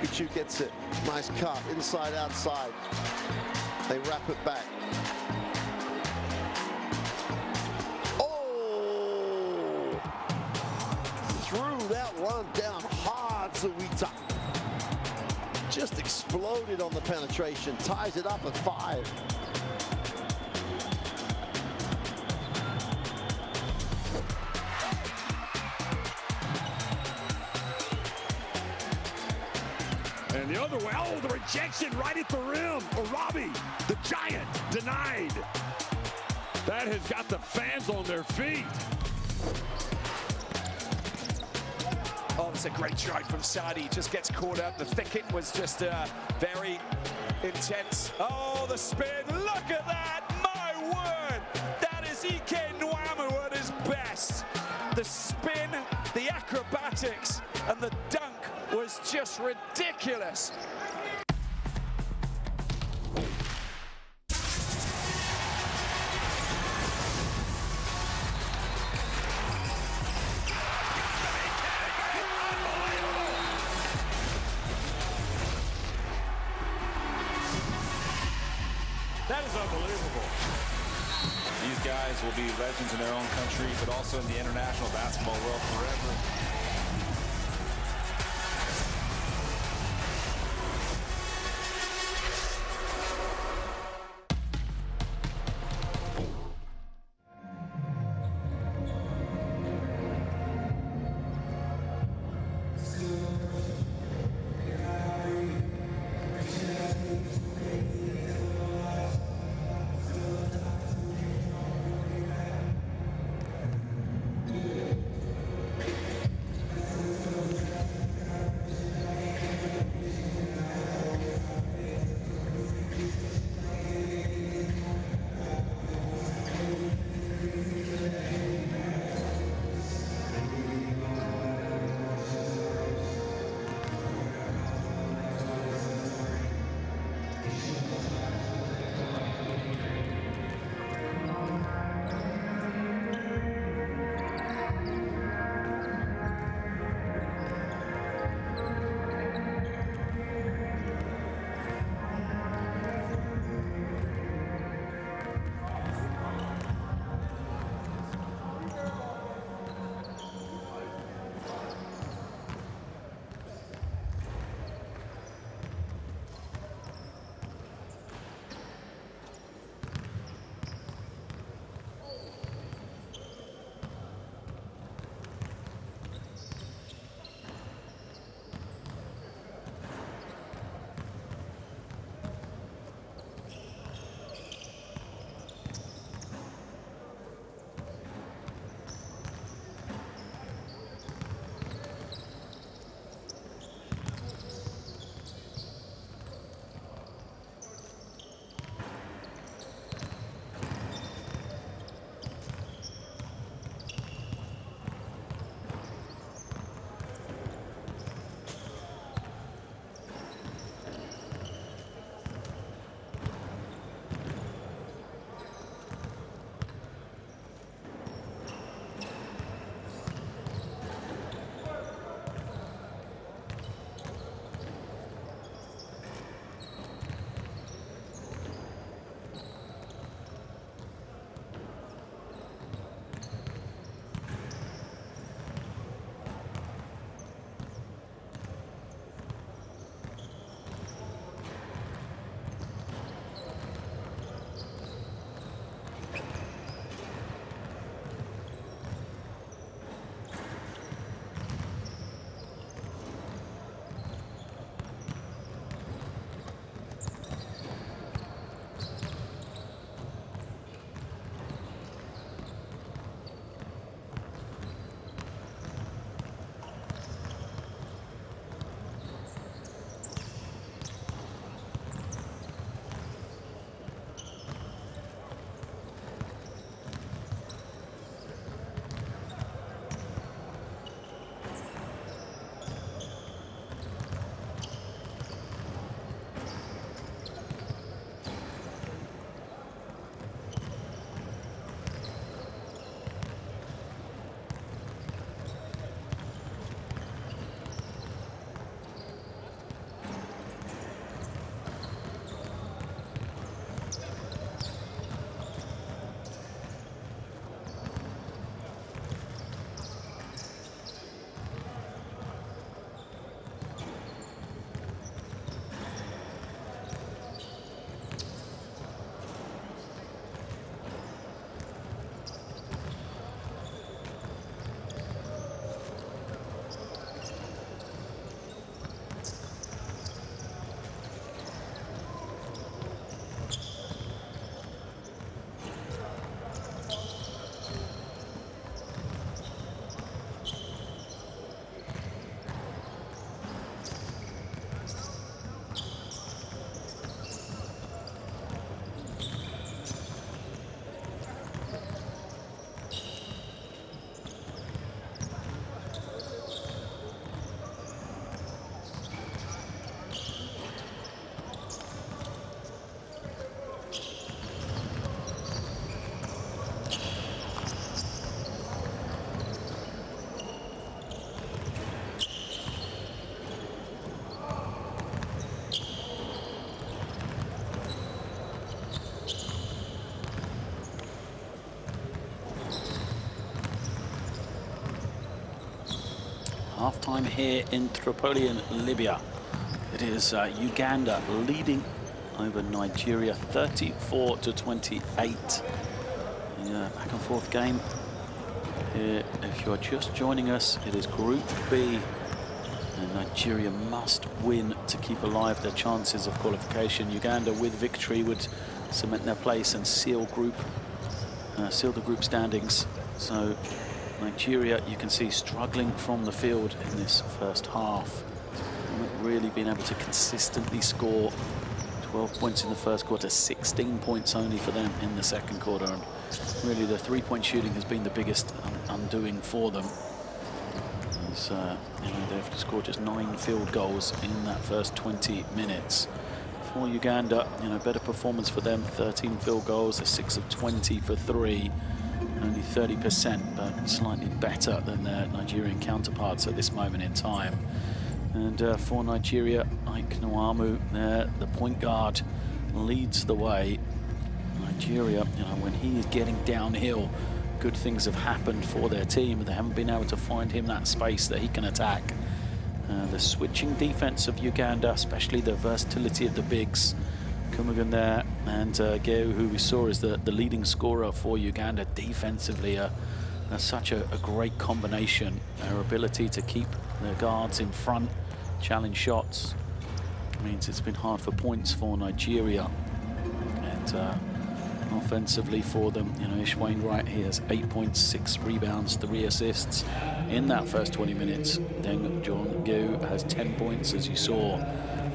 Pichu gets it. Nice cut, inside, outside. They wrap it back. Oh! Threw that one down hard, Zuita. Just exploded on the penetration. Ties it up at 5. And the other way, oh, the rejection right at the rim. Arabi, the giant, denied. That has got the fans on their feet. Oh, it's a great strike from Sadi. Just gets caught up. The thicket was just very intense. Oh, the spin. Look at that. My word. That is Ike Nwamu at his best. The spin, the acrobatics, and the dunk was just ridiculous. That is unbelievable. These guys will be legends in their own country, but also in the international basketball world forever. Half-time here in Tripoli in Libya. It is Uganda leading over Nigeria 34-28. Back and forth game here. If you're just joining us, it is Group B. And Nigeria must win to keep alive their chances of qualification. Uganda with victory would cement their place and seal the group standings. So Nigeria, you can see, struggling from the field in this first half. Haven't really been able to consistently score. 12 points in the first quarter, 16 points only for them in the second quarter. And really the three-point shooting has been the biggest undoing for them. As, they've scored just 9 field goals in that first 20 minutes. For Uganda, better performance for them. 13 field goals, a 6 of 20 for 3. Only 30%, but slightly better than their Nigerian counterparts at this moment in time. And for Nigeria, Ike Nwamu, the point guard, leads the way. Nigeria, when he is getting downhill, good things have happened for their team. They haven't been able to find him that space that he can attack. The switching defense of Uganda, especially the versatility of the bigs. Kumugan there, and Geu, who we saw is the leading scorer for Uganda defensively, such a great combination. Their ability to keep their guards in front, challenge shots, means it's been hard for points for Nigeria. And offensively for them, Ish Wainwright, he has 8 points, 6 rebounds, 3 assists in that first 20 minutes. Deng John Geu has 10 points, as you saw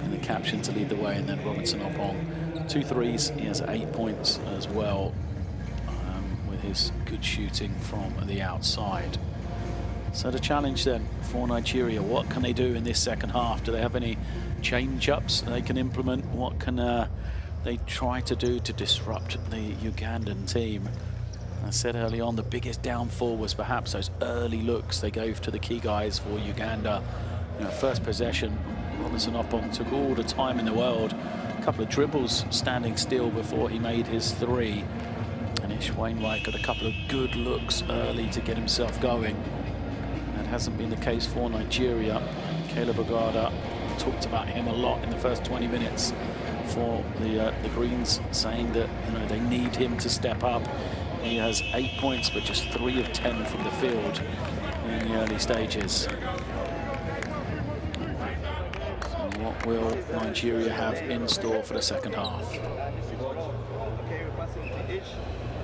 in the caption, to lead the way, and then Robinson Opong, 2 threes. He has 8 points as well, with his good shooting from the outside. So the challenge then for Nigeria, what can they do in this second half? Do they have any change-ups they can implement? What can they try to do to disrupt the Ugandan team? I said early on, the biggest downfall was perhaps those early looks they gave to the key guys for Uganda. First possession, Robinson Opong took all the time in the world. A couple of dribbles standing still before he made his 3. And Ish Wainwright got a couple of good looks early to get himself going. That hasn't been the case for Nigeria. Caleb Ogada, talked about him a lot in the first 20 minutes for the Greens, saying that they need him to step up. He has 8 points, but just 3 of 10 from the field in the early stages. What will Nigeria have in store for the second half? Okay, we're passing to Ish.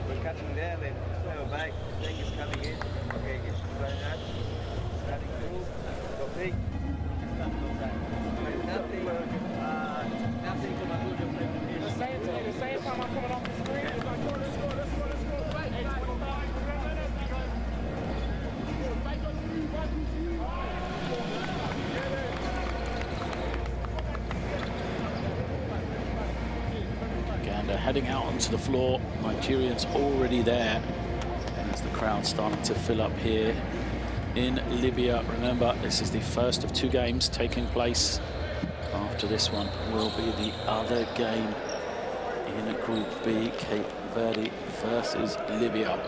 We're cutting there, then go back. Thing is coming in. Okay, Ish is going out. Cutting through. Go big. Nothing. Nothing from a good play. The same time I'm coming off the screen. Let's go. Heading out onto the floor, Nigerians already there, as the crowd starting to fill up here in Libya. Remember, this is the first of 2 games taking place. After this one will be the other game in Group B, Cape Verde versus Libya.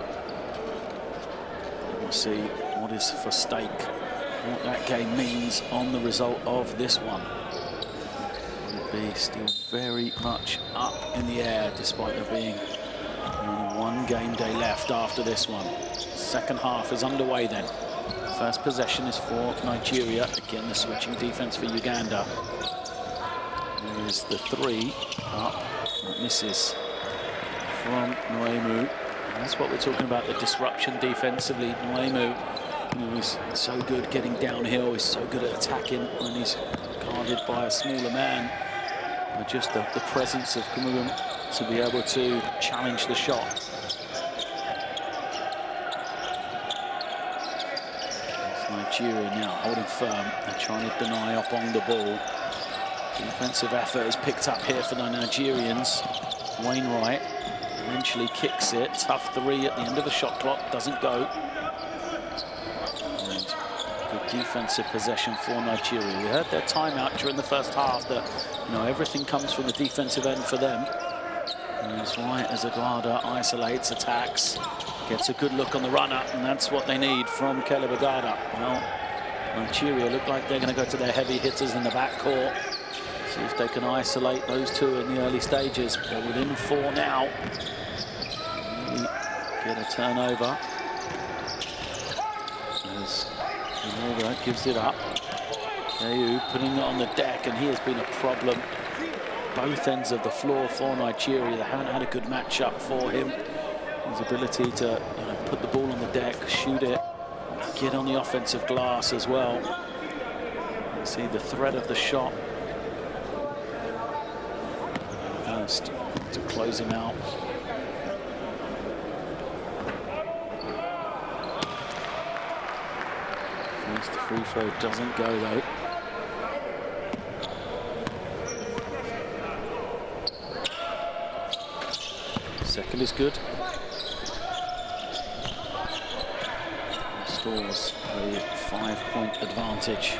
We'll see what is for stake, what that game means on the result of this one. Still very much up in the air, despite there being only 1 game day left after this one. Second half is underway then. First possession is for Nigeria. Again, the switching defense for Uganda. There's the 3 up, that misses from Nwaimu. And that's what we're talking about, the disruption defensively. Nwaimu, he's so good getting downhill, he's so good at attacking when he's guarded by a smaller man. Just the presence of Kumugan to be able to challenge the shot. It's Nigeria now holding firm. They're trying to deny up on the ball. Defensive effort is picked up here for the Nigerians. Wainwright eventually kicks it. Tough 3 at the end of the shot clock. Doesn't go. And good defensive possession for Nigeria. We heard their timeout during the first half that everything comes from the defensive end for them. And it's right as Ogada isolates, attacks, gets a good look on the run-up, and that's what they need from Caleb Ogada. Well, Nigeria look like they're going to go to their heavy hitters in the backcourt. See if they can isolate those two in the early stages. They're within 4 now. Get a turnover. As Uganda gives it up. Ayew putting it on the deck, and he has been a problem both ends of the floor for Nigeria. They haven't had a good matchup for him. His ability to put the ball on the deck, shoot it, get on the offensive glass as well. You see the threat of the shot. First to close him out. First free throw doesn't go though. Second is good. Restores a 5-point advantage.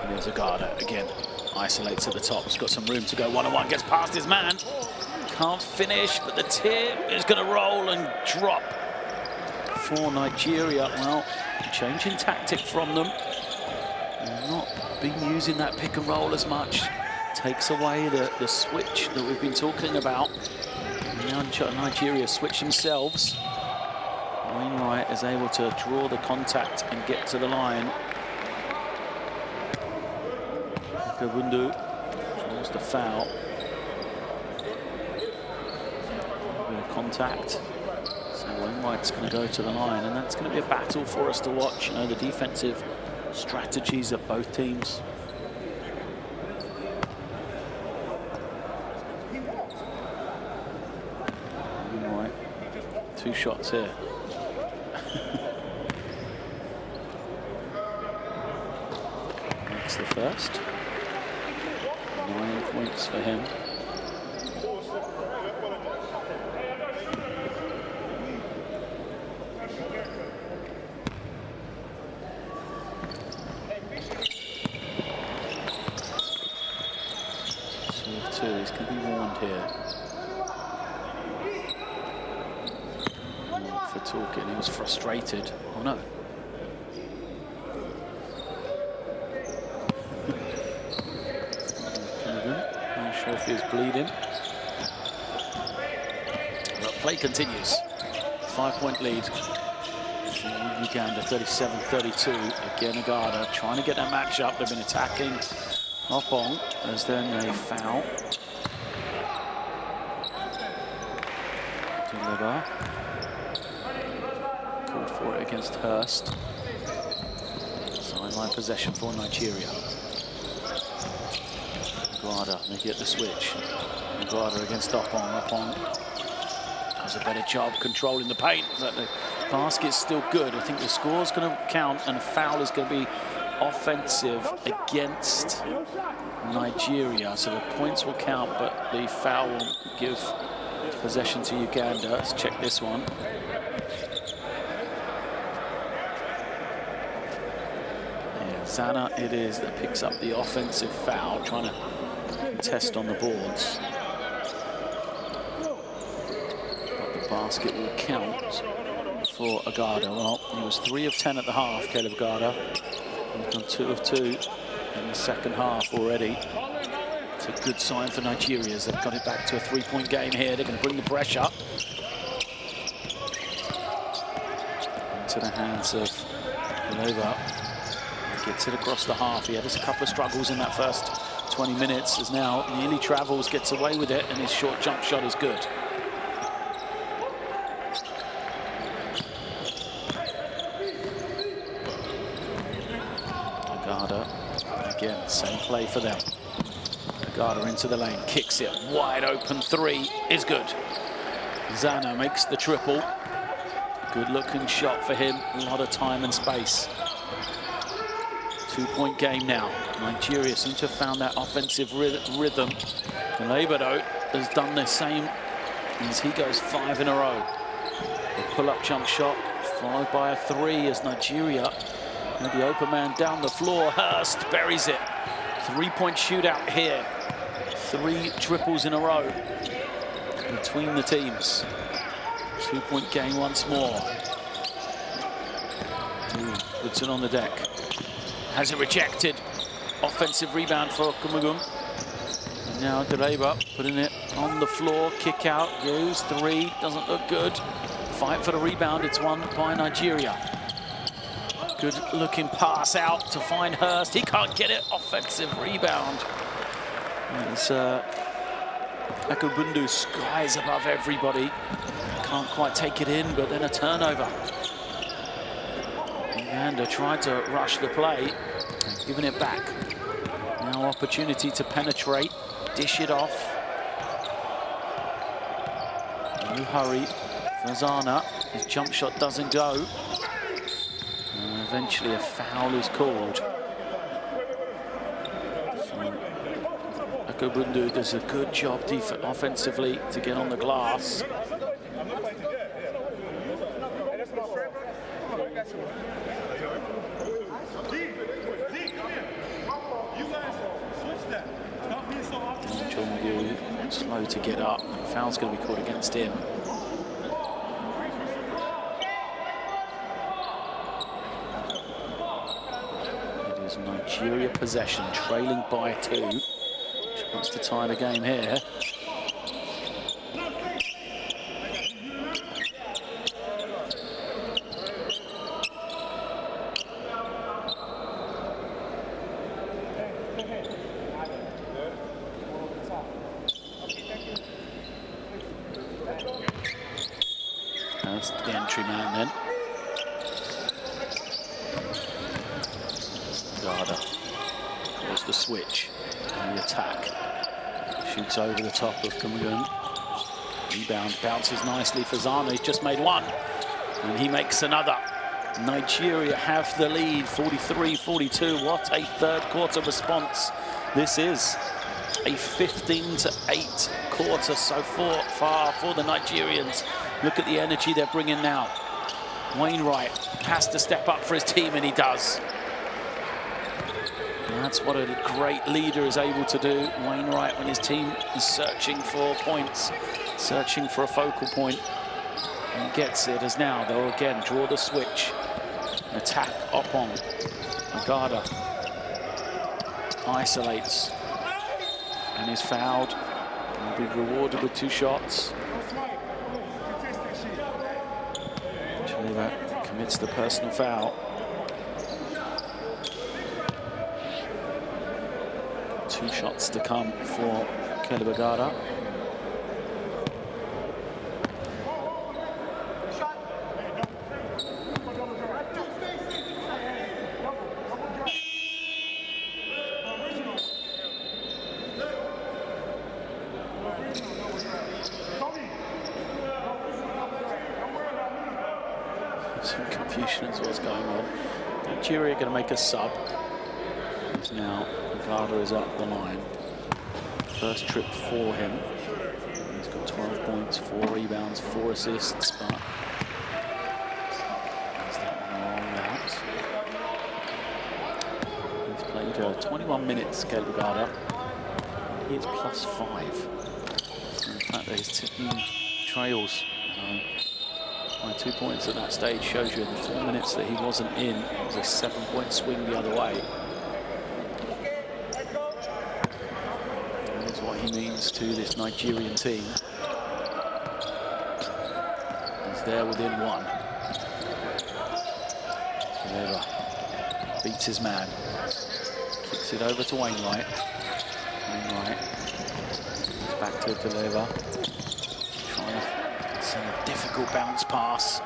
Here's Uganda again. Isolates at the top. He's got some room to go one-on-one. Gets past his man. Can't finish, but the tip is going to roll and drop for Nigeria. Well, changing tactic from them. They've not been using that pick and roll as much. Takes away the switch that we've been talking about. Nigeria switch themselves. Wainwright is able to draw the contact and get to the line. Kabundu draws the foul. A bit of contact. So Wainwright's going to go to the line, and that's going to be a battle for us to watch. You know, the defensive strategies of both teams. Wainwright, 2 shots here. Makes the first. 9 points for him. He's going to be warned here. For talking, he was frustrated. Oh no. Not sure if he was bleeding. But play continues. 5-point lead for Uganda, 37-32. Again, Uganda trying to get that match up. They've been attacking up on. There's then a foul. Deliver. Called for it against Hurst. Sideline possession for Nigeria. Uganda, they get the switch. Uganda against Opon. Opon does a better job controlling the paint, but the basket's still good. I think the score's going to count, and a foul is going to be offensive against Nigeria, so the points will count, but the foul will give possession to Uganda. Let's check this one. Yeah, Zana it is that picks up the offensive foul, trying to contest on the boards. But the basket will count for Uganda. Well, he was 3 of 10 at the half, Caleb Uganda. He's done 2 of 2 in the second half already. It's a good sign for Nigeria as they've got it back to a 3-point game here. They're going to bring the pressure into the hands of Nova. Gets it across the half. He had a couple of struggles in that first 20 minutes. As now nearly travels, gets away with it, and his short jump shot is good. Again, same play for them. Uganda into the lane, kicks it, wide open 3 is good. Zana makes the triple. Good looking shot for him, a lot of time and space. 2-point game now. Nigeria seem to have found that offensive rhythm. Kalebado has done the same as he goes 5 in a row. The pull-up jump shot followed by a 3 as Nigeria. And the open man down the floor, Hurst buries it. 3-point shootout here. 3 triples in a row between the teams. 2-point game once more. Puts it on the deck. Has it rejected. Offensive rebound for Cameroon. And now Dereba putting it on the floor. Kick out, goes 3, doesn't look good. Fight for the rebound, it's won by Nigeria. Good looking pass out to find Hurst. He can't get it. Offensive rebound. It's Akobundu skies above everybody. Can't quite take it in, but then a turnover. Uganda tried to rush the play, giving it back. Now opportunity to penetrate, dish it off. No hurry. Fazana, his jump shot doesn't go. And eventually a foul is called. Akobundu does a good job offensively to get on the glass. Slow to get up. Foul's going to be called against him. It is Nigeria possession, trailing by 2. She wants to tie the game here. That's the entry man then. Garda calls the switch and the attack. Shoots over the top of Cameroon. Rebound bounces nicely for Zana. He's just made 1 and he makes another. Nigeria have the lead, 43-42. What a third quarter response this is. A 15-8 quarter so far for the Nigerians. Look at the energy they're bringing now. Wainwright has to step up for his team, and he does. And that's what a great leader is able to do. Wainwright, when his team is searching for points, searching for a focal point, and gets it, as now they'll again draw the switch. An attack up on Agada. Isolates and is fouled. He'll be rewarded with 2 shots. Commits the personal foul. 2 shots to come for Caleb Agada. Some confusion as what's going on. Nigeria going to make a sub. As now Agada is up the line. First trip for him. He's got 12 points, 4 rebounds, 4 assists, but is that one long out? He's played 21 minutes, Caleb Agada. He is +5. So the fact that his team trails by 2 points at that stage shows you in the 4 minutes that he wasn't in, it was a 7-point swing the other way. That is what he means to this Nigerian team. He's there within 1. Galeva beats his man. Kicks it over to Wainwright. Wainwright goes back to Galeva. Trying to send a difficult bounce pass.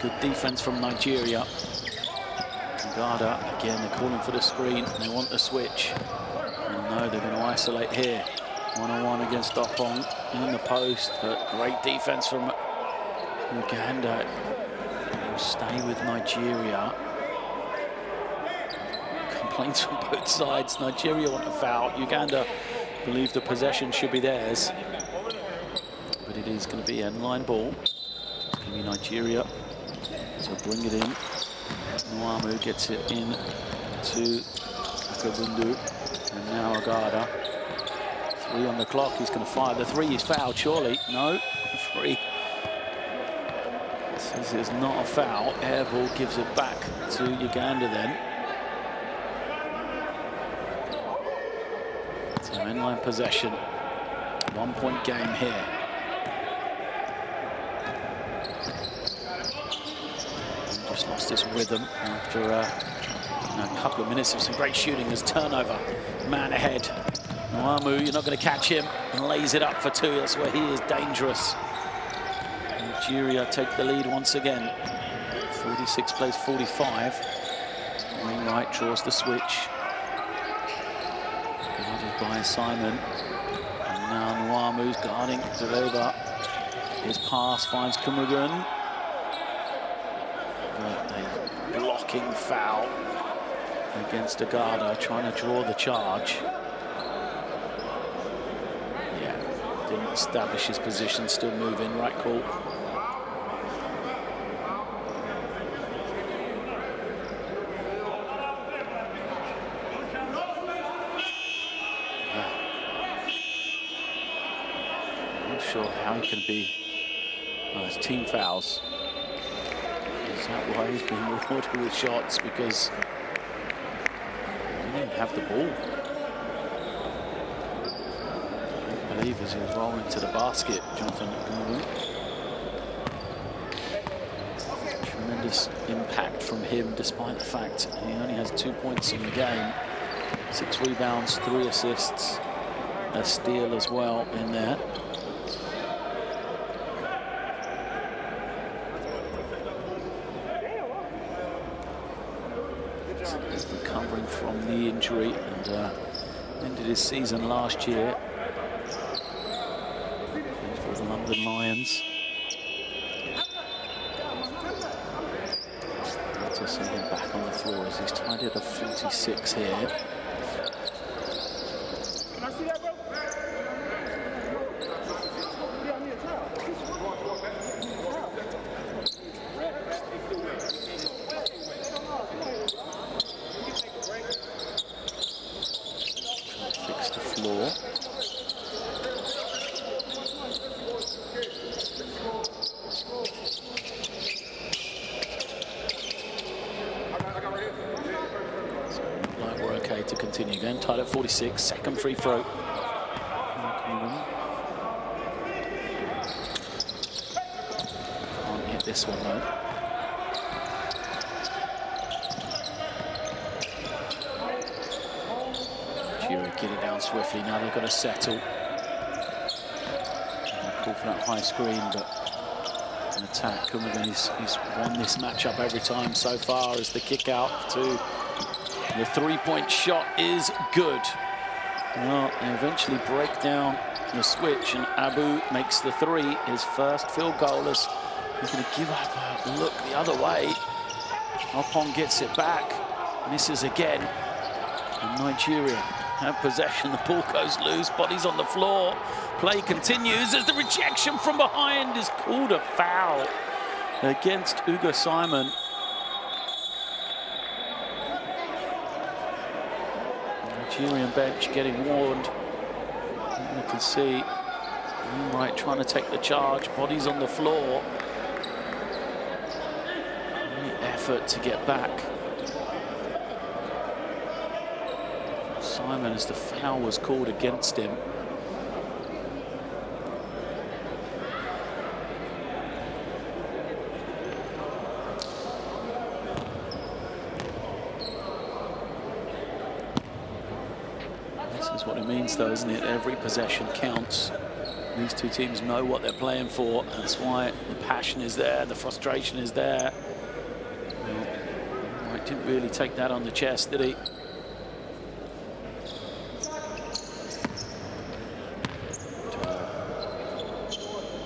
Good defense from Nigeria. Agada, again, they're calling for the screen. They want the switch. Oh no, they're going to isolate here. 1-on-1 against Opong in the post, but great defense from Uganda. They will stay with Nigeria. Complaints from both sides. Nigeria want a foul. Uganda believe the possession should be theirs. But it is going to be an line ball. It's going to be Nigeria. So bring it in. Nwamu gets it in to Akobundu. And now Agada. 3 on the clock. He's going to fire the 3. He's fouled, surely. No. 3. This is not a foul. Air ball gives it back to Uganda then. So inline possession. 1 point game here. Just lost his rhythm after a couple of minutes of some great shooting. There's turnover. Man ahead. Nwamu, you're not going to catch him. And lays it up for two. That's where he is dangerous. Nigeria take the lead once again. 46 plays 45. Wainwright draws the switch. Guarded by Simon. And now Nwamu's guarding Deliver. His pass finds Kumugun. But a blocking foul against Agada, trying to draw the charge. Yeah, didn't establish his position, still moving, right call. Not sure how he can be. Oh, it's team fouls. Is that why he's been rewarded with shots? Because he didn't have the ball. I believe as he was rolling to the basket, Jonathan. Tremendous impact from him, despite the fact he only has 2 points in the game. 6 rebounds, 3 assists, a steal as well in there. Recovering from the injury and ended his season last year for the London Lions. To see him back on the floor as he's tied it at 46 here. Fix the floor. Like we're okay to continue again. Tied at 46. Second free throw. Can't hit this one though. Get it down swiftly. Now they've got to settle. Call for that high screen, but an attack. Kumugun, he's won this matchup every time so far as the kick out to the three-point shot is good. Well, they eventually break down the switch, and Abu makes the three, his first field goal. As he's going to give up a look the other way. Opon gets it back, misses again, and Nigeria have possession. The ball goes loose, bodies on the floor. Play continues as the rejection from behind is called a foul against Ugo Simon. Nigerian bench getting warned. You can see Wainwright trying to take the charge, bodies on the floor. Great effort to get back. Simon as the foul was called against him. This is what it means though, isn't it? Every possession counts. These two teams know what they're playing for. That's why the passion is there, the frustration is there. Well, didn't really take that on the chest, did he?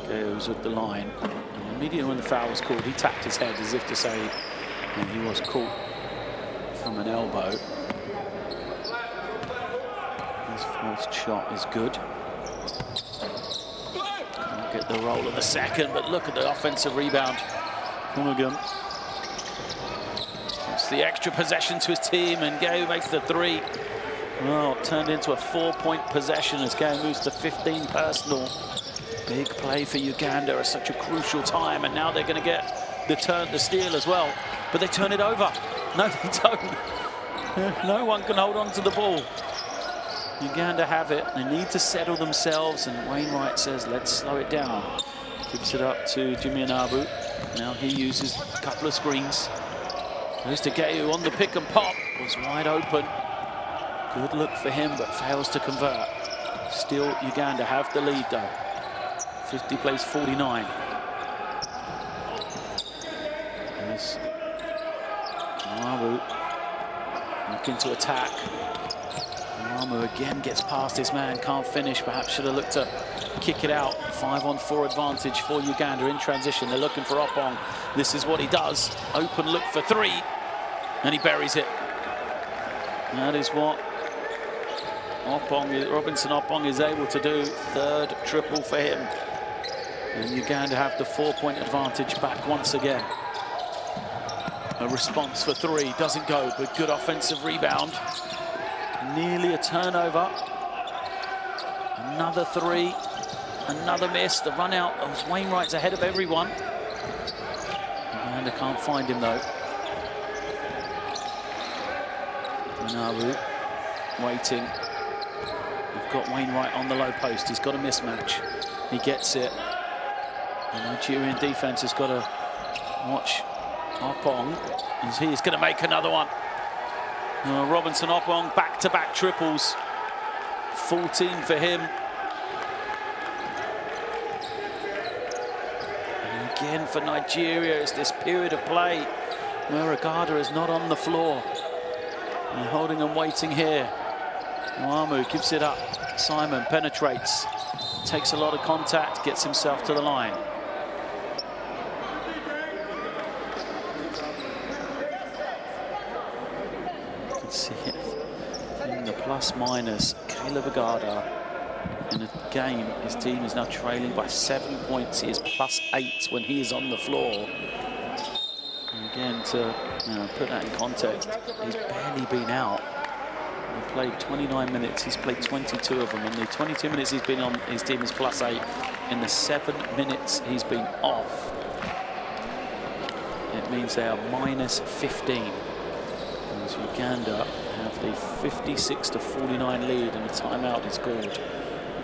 Goes at the line, and immediately when the foul was called, he tapped his head as if to say he was caught from an elbow. His first shot is good. Can't get the roll of the second, but look at the offensive rebound. Kumugun. It's the extra possession to his team, and Gay makes the three. Well, it turned into a 4-point possession as Gay moves to 15 personal. Big play for Uganda at such a crucial time, and now they're going to get the steal as well, but they turn it over. No, they don't. No one can hold on to the ball. Uganda have it. They need to settle themselves, and Wainwright says, let's slow it down. Gives it up to Jimmy Anabu. Now he uses a couple of screens. Goes to Geyu on the pick and pop. Was wide open. Good look for him, but fails to convert. Still, Uganda have the lead, though. 50 plays 49. There's Anabu looking to attack. Anabu again gets past his man, can't finish. Perhaps should have looked to kick it out. 5-on-4 advantage for Uganda in transition. They're looking for Opong. This is what he does. Open look for three, and he buries it. That is what Robinson Opong is able to do. Third triple for him. And Uganda have the 4-point advantage back once again. A response for three, doesn't go, but good offensive rebound. Nearly a turnover. Another three, another miss. The run out of Wainwright's ahead of everyone. Uganda can't find him though. Manabu waiting. We've got Wainwright on the low post. He's got a mismatch. He gets it. The Nigerian defense has got to watch Opong. He's going to make another one. Robinson Opong, back-to-back triples. 14 for him. And again for Nigeria, it's this period of play where Agada is not on the floor. And holding and waiting here. Moamu gives it up. Simon penetrates. Takes a lot of contact, gets himself to the line. You can see it in the plus-minus. Caleb Agada in a game, his team is now trailing by 7 points. He is +8 when he is on the floor. And again, to put that in context, he's barely been out. He played 29 minutes, he's played 22 of them. In the 22 minutes he's been on, his team is +8. In the 7 minutes he's been off, it means they are -15. As Uganda have the 56-49 lead, and a timeout is called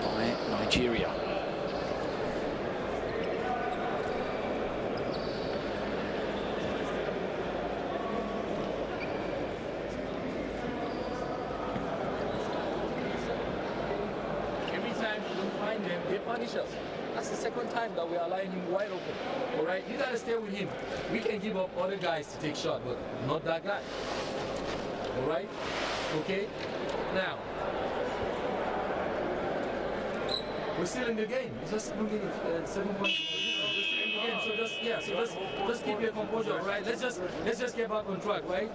by Nigeria. That's the second time that we are allowing him wide open. All right, you gotta stay with him. We can give up other guys to take shots, but not that guy. All right, okay. Now we're still in the game. It's just 7 points. We're still in the game. So just keep your composure. All right, let's just get back on track. Right,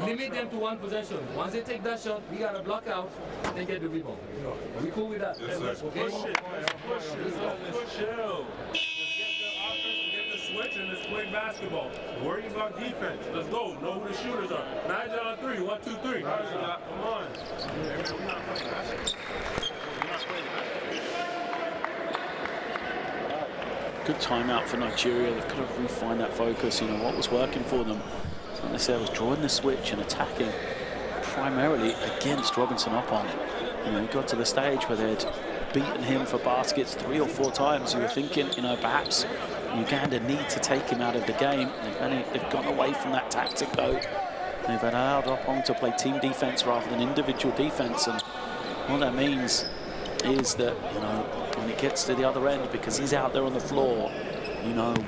limit them to one possession. Once they take that shot, we gotta block out and get the rebound. Are we cool with that? Yes, sir. Okay. Push it. Chill. Get the switch and let's play basketball. Worry about defense. Let's go. Know who the shooters are. 9 on 3. 1, 2, 3. Come on. We're not playing basketball. Good timeout for Nigeria. They've got to refine that focus. What was working for them, like they said, was drawing the switch and attacking primarily against Robinson Opong. He got to the stage where they'd beaten him for baskets 3 or 4 times. You were thinking, perhaps Uganda need to take him out of the game. They've gone away from that tactic though. They've allowed Opong to play team defense rather than individual defense, and what that means is that when it gets to the other end, because he's out there on the floor,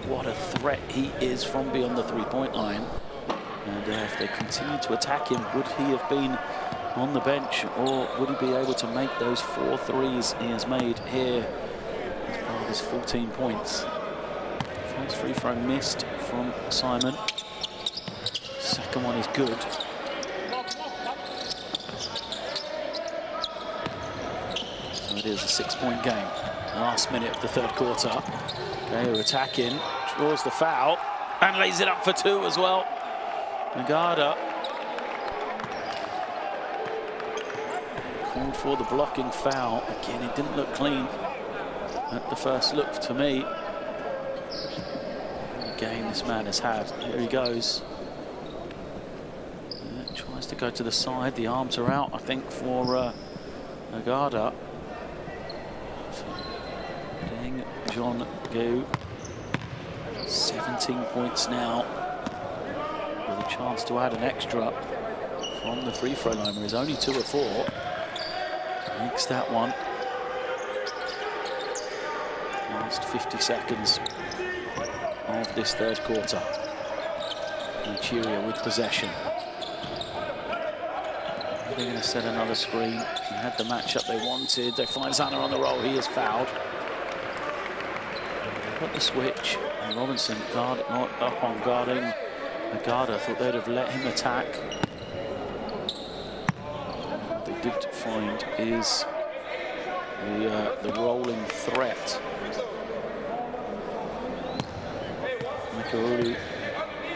what a threat he is from beyond the 3-point line. And if they continue to attack him, would he have been on the bench, or would he be able to make those 4 threes he has made here as part of his 14 points? First free throw missed from Simon. Second one is good. So it is a 6-point game. Last minute of the third quarter. They are attacking, draws the foul, and lays it up for 2 as well. Agada called for the blocking foul. Again, it didn't look clean at the first look to me. The game this man has had. Here he goes. Tries to go to the side. The arms are out, I think, for Uganda. Deng John Gu. 17 points now. With a chance to add an extra from the free throw line. He's only 2 of 4. Makes that one. Last 50 seconds of this third quarter. Nigeria with possession. They're going to set another screen. They had the matchup they wanted. They find Zana on the roll. He is fouled. Got the switch. And Robinson not up on guarding Uganda. Thought they'd have let him attack. What they did find is the rolling threat. Mikarulu,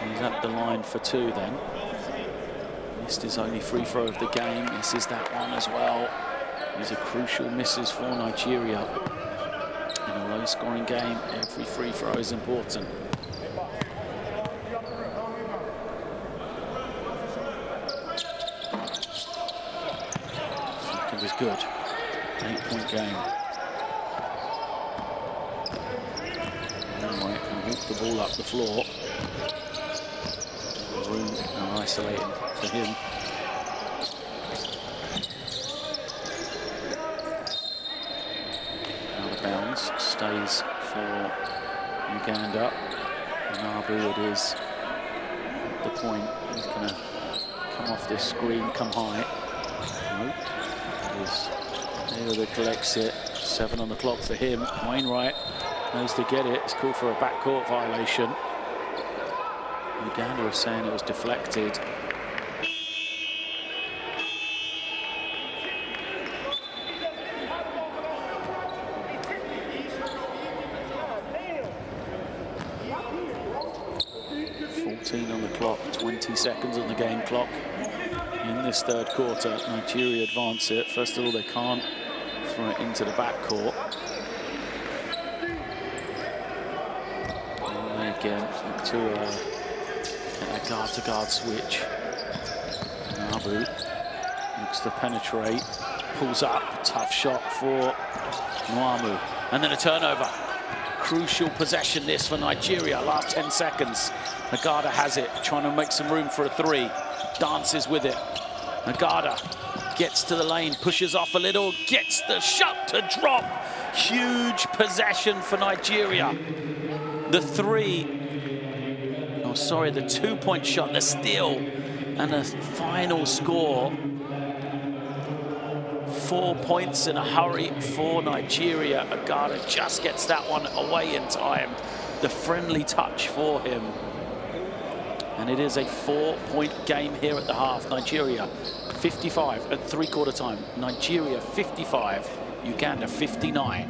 he's at the line for 2 then. Missed his only free throw of the game. Misses that one as well. These are crucial misses for Nigeria. In a low-scoring game, every free throw is important. Second is good. 8-point game. Right, can walk the ball up the floor. Room and isolating for him. Out of bounds, stays for Uganda. And Abu it is at the point. He's going to come off this screen, come high. Nope. That is Taylor that collects it. 7 on the clock for him. Wainwright knows to get it. It's called for a backcourt violation. Uganda was saying it was deflected. On the clock, 20 seconds on the game clock in this third quarter. Nigeria advance it. First of all, they can't throw it into the backcourt. And again, to a guard-to-guard switch. Abu looks to penetrate, pulls up, tough shot for Nwamu, and then a turnover. Crucial possession this for Nigeria, last 10 seconds. Uganda has it, trying to make some room for a 3. Dances with it. Uganda gets to the lane, pushes off a little, gets the shot to drop. Huge possession for Nigeria. The 2-point shot, the steal, and a final score. 4 points in a hurry for Nigeria. Uganda just gets that one away in time. The friendly touch for him. And it is a 4-point game here at the half. Nigeria 55 at three-quarter time. Nigeria 55, Uganda 59.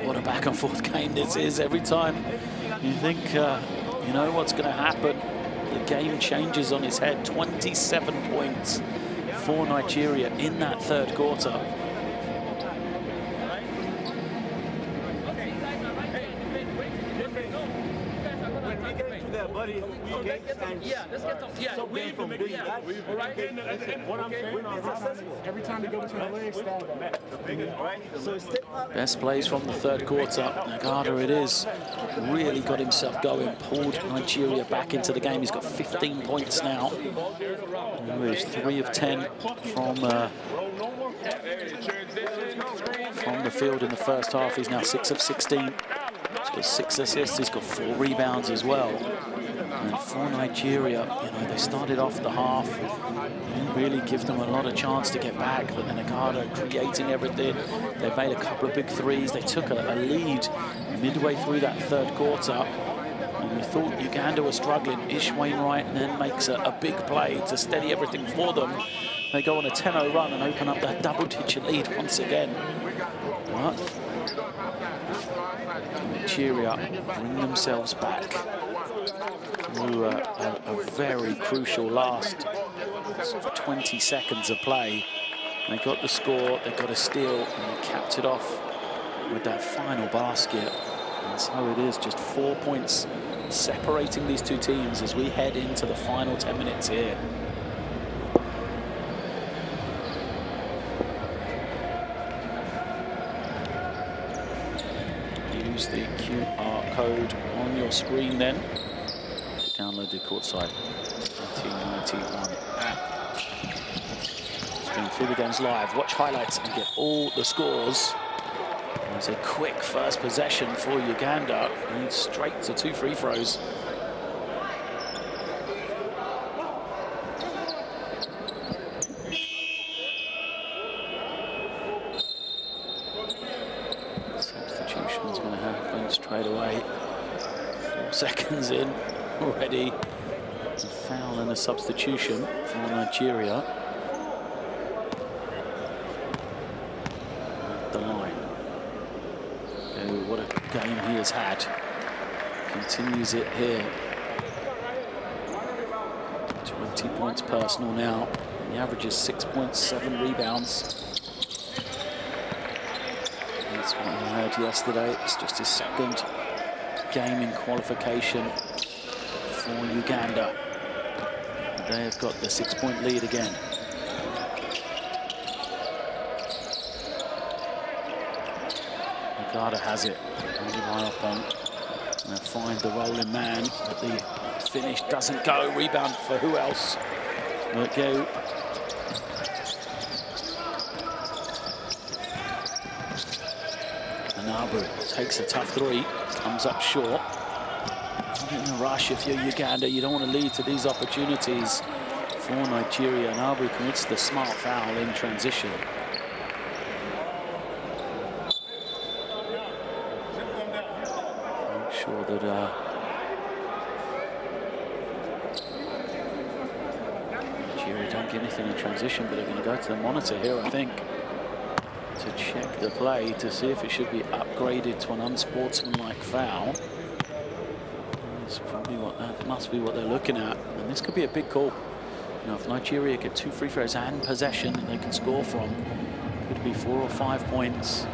What a back and forth game this is. Every time you think, you know what's going to happen, the game changes on its head. 27 points for Nigeria in that third quarter. Every time they go between the legs, Best plays from the third quarter. Uganda it is. Really got himself going. Pulled Nigeria back into the game. He's got 15 points now. He's 3 of 10 from the field in the first half. He's now 6 of 16. He's got 6 assists. He's got 4 rebounds as well. And for Nigeria, you know, they started off the half. Didn't really give them a lot of chance to get back, but then Uganda creating everything. They made a couple of big threes. They took a lead midway through that third quarter. And we thought Uganda was struggling. Ish Wainwright then makes a big play to steady everything for them. They go on a 10-0 run and open up that double-digit lead once again. But Nigeria bring themselves back through a very crucial last 20 seconds of play. They got the score, they got a steal, and they capped it off with that final basket. And so it is just 4 points separating these two teams as we head into the final 10 minutes here. Use the QR code on your screen then to download the Courtside 1991 app. Stream FIBA games live, watch highlights and get all the scores. There's a quick first possession for Uganda, and straight to 2 free throws. Substitution's going to happen straight away. 4 seconds in already. A foul and a substitution for Nigeria. At the line. Oh, what a game he has had. Continues it here. 20 points personal now. He averages 6.7 rebounds. That's what he had yesterday. It's just his second game in qualification for Uganda. They have got the 6-point lead again. Uganda has it. Really high up on. And find the rolling man, but the finish doesn't go. Rebound for who else? Will it go? Anabu takes a tough 3, comes up short. In a rush, if you're Uganda, you don't want to lead to these opportunities for Nigeria. Anabu commits the smart foul in transition. Make sure that Nigeria don't get anything in transition, but they're going to go to the monitor here, I think, to check the play to see if it should be upgraded to an unsportsmanlike foul. That's probably that must be what they're looking at, and this could be a big call. You know, if Nigeria get 2 free throws and possession they can score from, could be 4 or 5 points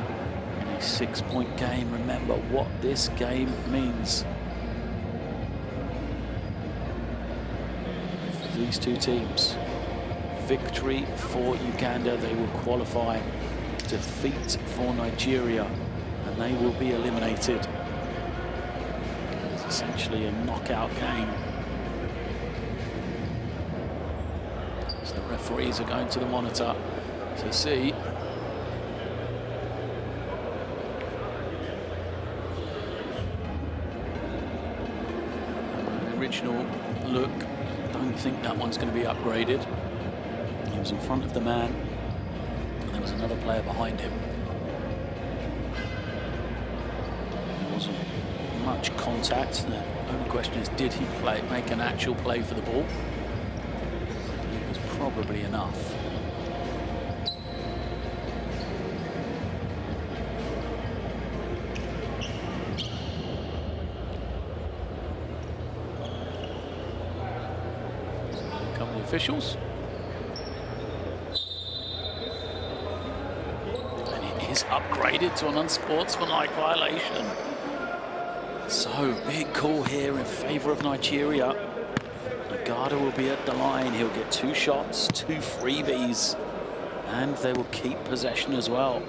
in a 6-point game. Remember what this game means for these two teams. Victory for Uganda, they will qualify. Defeat for Nigeria, and they will be eliminated. It's essentially a knockout game. So the referees are going to the monitor to see. The original look, don't think that one's going to be upgraded. He was in front of the man. There was another player behind him. There wasn't much contact. The only question is, did he make an actual play for the ball? It was probably enough. So here come the officials. Is upgraded to an unsportsmanlike violation. So, big call here in favour of Nigeria. Nagata will be at the line. He'll get 2 shots, 2 freebies, and they will keep possession as well.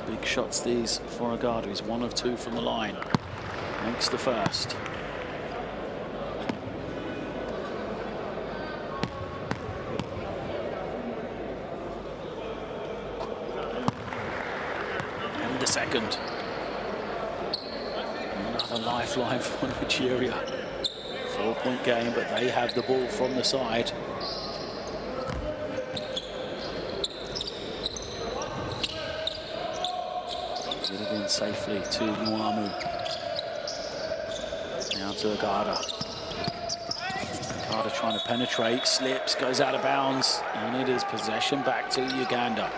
Big shots these for Agada. He's 1 of 2 from the line. Makes the first. Second. Another lifeline for Nigeria. 4-point game, but they have the ball from the side. Would have been safely to Nuamu. Now to Agada. Agada trying to penetrate, slips, goes out of bounds, and it is possession back to Uganda.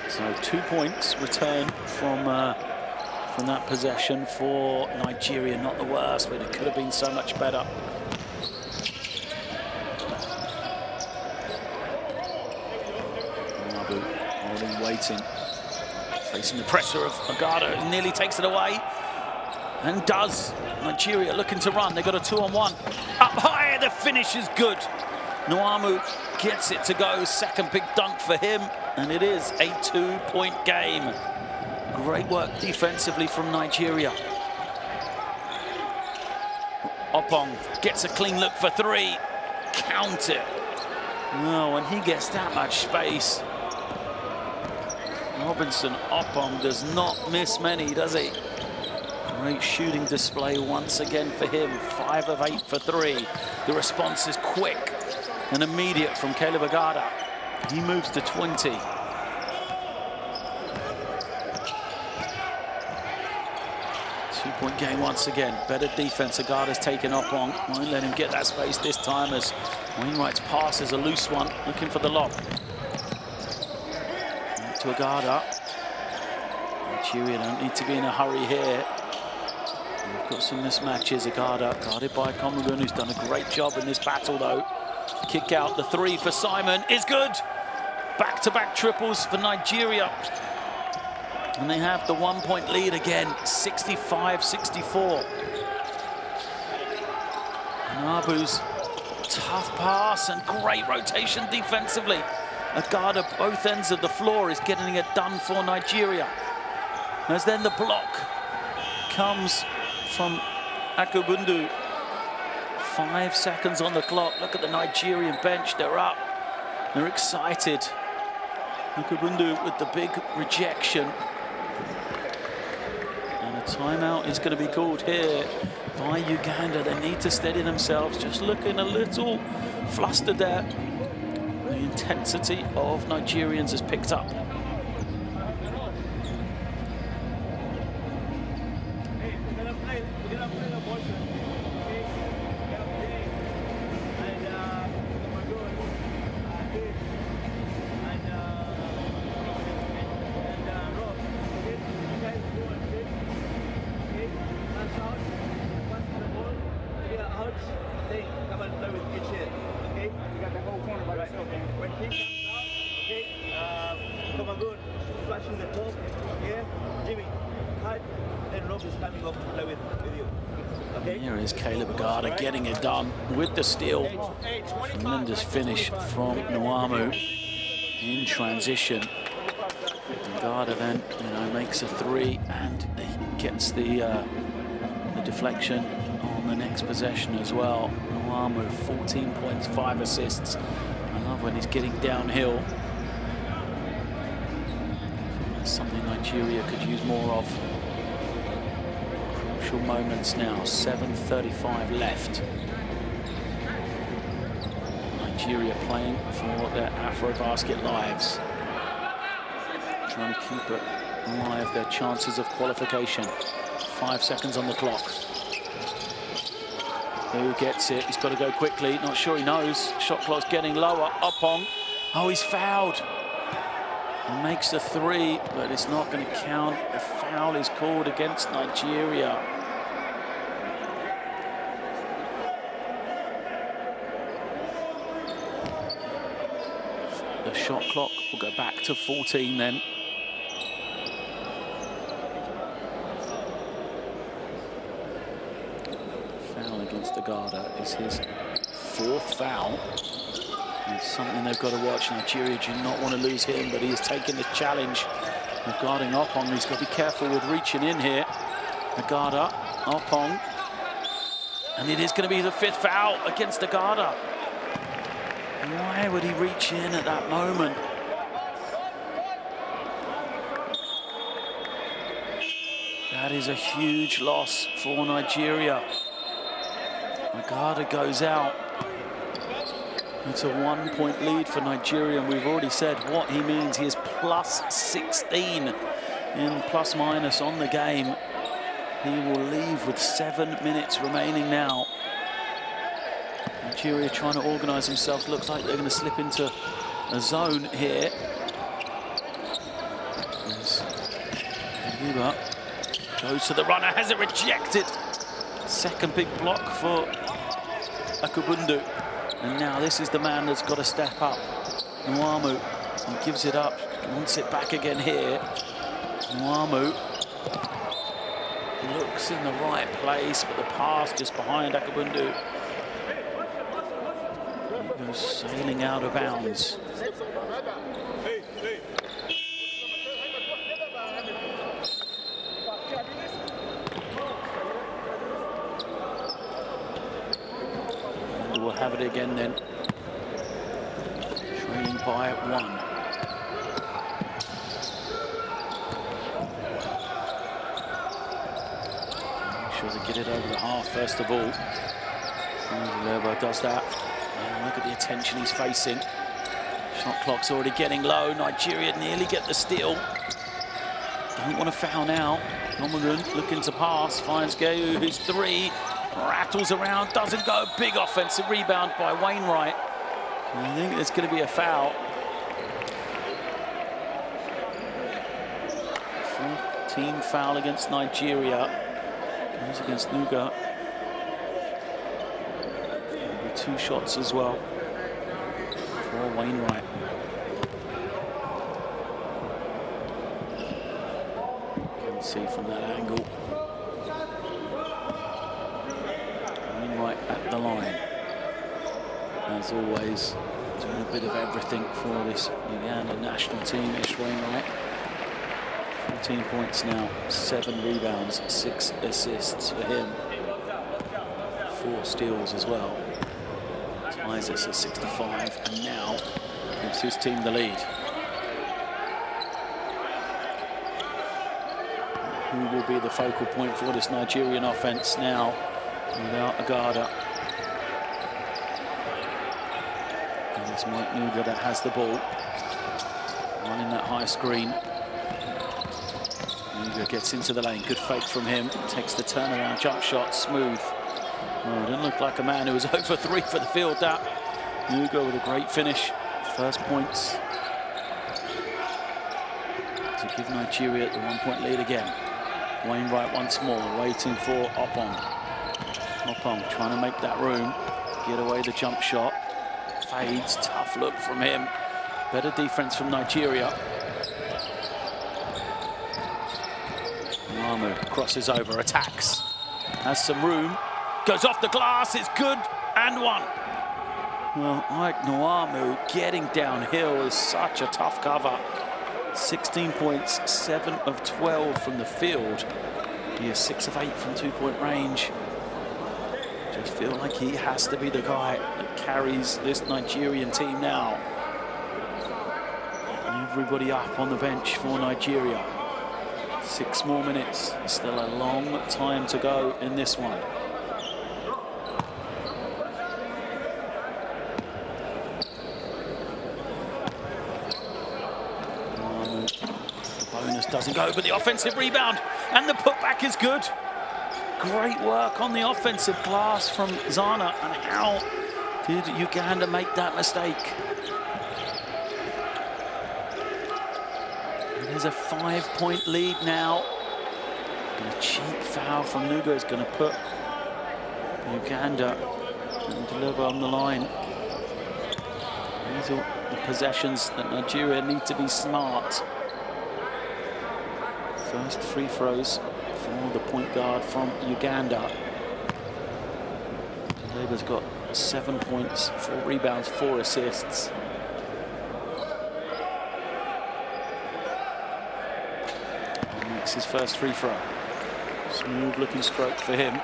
So 2 points return from that possession for Nigeria. Not the worst, but it could have been so much better. waiting. Facing the pressure of Agada, who nearly takes it away. And does. Nigeria looking to run. They've got a 2-on-1. Up high, the finish is good. Nwamu gets it to go. Second big dunk for him. And it is a 2-point game. Great work defensively from Nigeria. Opong gets a clean look for three. Count it. Oh, when he gets that much space, Robinson Opong does not miss many, does he? Great shooting display once again for him. 5 of 8 for 3. The response is quick and immediate from Caleb Agada. He moves to 20. Two-point game once again. Better defense. Agada's taken Opong. Won't let him get that space this time as Wainwright's pass is a loose one. Looking for the lob. To Agada. Nigeria don't need to be in a hurry here. We've got some mismatches. Agada guarded by Komugun, who's done a great job in this battle though. Kick out, the 3 for Simon is good. Back-to-back triples for Nigeria. And they have the 1-point lead again, 65-64. Nabu's tough pass and great rotation defensively. Agada, both ends of the floor, is getting it done for Nigeria. As then the block comes from Akubundu. 5 seconds on the clock. Look at the Nigerian bench, they're up. They're excited. Akubundu with the big rejection. And a timeout is going to be called here by Uganda. They need to steady themselves, just looking a little flustered there. The intensity of Nigerians has picked up. Here is Caleb Agada getting it done with the steal. Tremendous finish from Nwamu in transition. Agada then, makes a 3 and he gets the deflection on the next possession as well. Nwamu, 14 points, 5 assists. I love when he's getting downhill. That's something Nigeria could use more of. Crucial moments now, 7:35 left. Nigeria playing for their AfroBasket lives. Trying to keep it alive, their chances of qualification. 5 seconds on the clock. Who gets it? He's got to go quickly. Not sure he knows. Shot clock's getting lower. Opong. Oh, he's fouled. He makes the 3, but it's not going to count. The foul is called against Nigeria. The shot clock will go back to 14 then. Foul against Agada is his 4th foul. It's something they've got to watch. Nigeria do not want to lose him, but he is taking the challenge of guarding Opong. He's got to be careful with reaching in here. Agada, Opong. And it is going to be the 5th foul against Agada. Why would he reach in at that moment? That is a huge loss for Nigeria. Agada goes out. It's a 1-point lead for Nigeria, and we've already said what he means. He is plus 16 in plus minus on the game. He will leave with 7 minutes remaining now. Nigeria trying to organise themselves. Looks like they're going to slip into a zone here. Yuba goes to the runner, has it rejected. Second big block for Akubundu. And now this is the man that's got to step up. Nwamu, he gives it up. Wants it back again here. Nwamu looks in the right place, but the pass just behind Akabundu. He goes sailing out of bounds. And we'll have it again then. Trailing by 1. To get it over the half first of all. Lebo does that. And look at the attention he's facing. Shot clock's already getting low. Nigeria nearly get the steal. Don't want to foul now. Nomagun looking to pass. Finds Geu, who's 3. Rattles around, doesn't go. Big offensive rebound by Wainwright. I think there's going to be a foul. 14 foul against Nigeria. Goes against Nuga. There'll be 2 shots as well for Wainwright. You can see from that angle. Wainwright at the line. As always, doing a bit of everything for this Uganda national team. Ish Wainwright. 14 points now, 7 rebounds, 6 assists for him. 4 steals as well. Ties us at 65 and now gives his team the lead. Who will be the focal point for this Nigerian offense now without Agada? And it's Mike Nuga that has the ball. Running that high screen. Nuga gets into the lane, good fake from him, takes the turnaround jump shot, smooth. Oh, didn't look like a man who was over 3 for the field, that. Nuga with a great finish, first points to give Nigeria the 1-point lead again. Wainwright once more, waiting for Opong. Opong trying to make that room, get away the jump shot. Fades, tough look from him. Better defense from Nigeria. Nwamu crosses over, attacks, has some room, goes off the glass, it's good, and 1. Well, Mike Nwamu getting downhill is such a tough cover. 16 points, 7 of 12 from the field. He is 6 of 8 from 2-point range. Just feel like he has to be the guy that carries this Nigerian team now. Everybody up on the bench for Nigeria. 6 more minutes, still a long time to go in this one. The bonus doesn't go, but the offensive rebound and the putback is good. Great work on the offensive glass from Zana, and how did Uganda make that mistake? There's a 5-point lead now. And a cheap foul from Nuga is going to put Uganda and deliver on the line. These are the possessions that Nigeria need to be smart. First free throws for the point guard from Uganda. Deliver's got 7 points, 4 rebounds, 4 assists. His first free throw. Smooth looking stroke for him.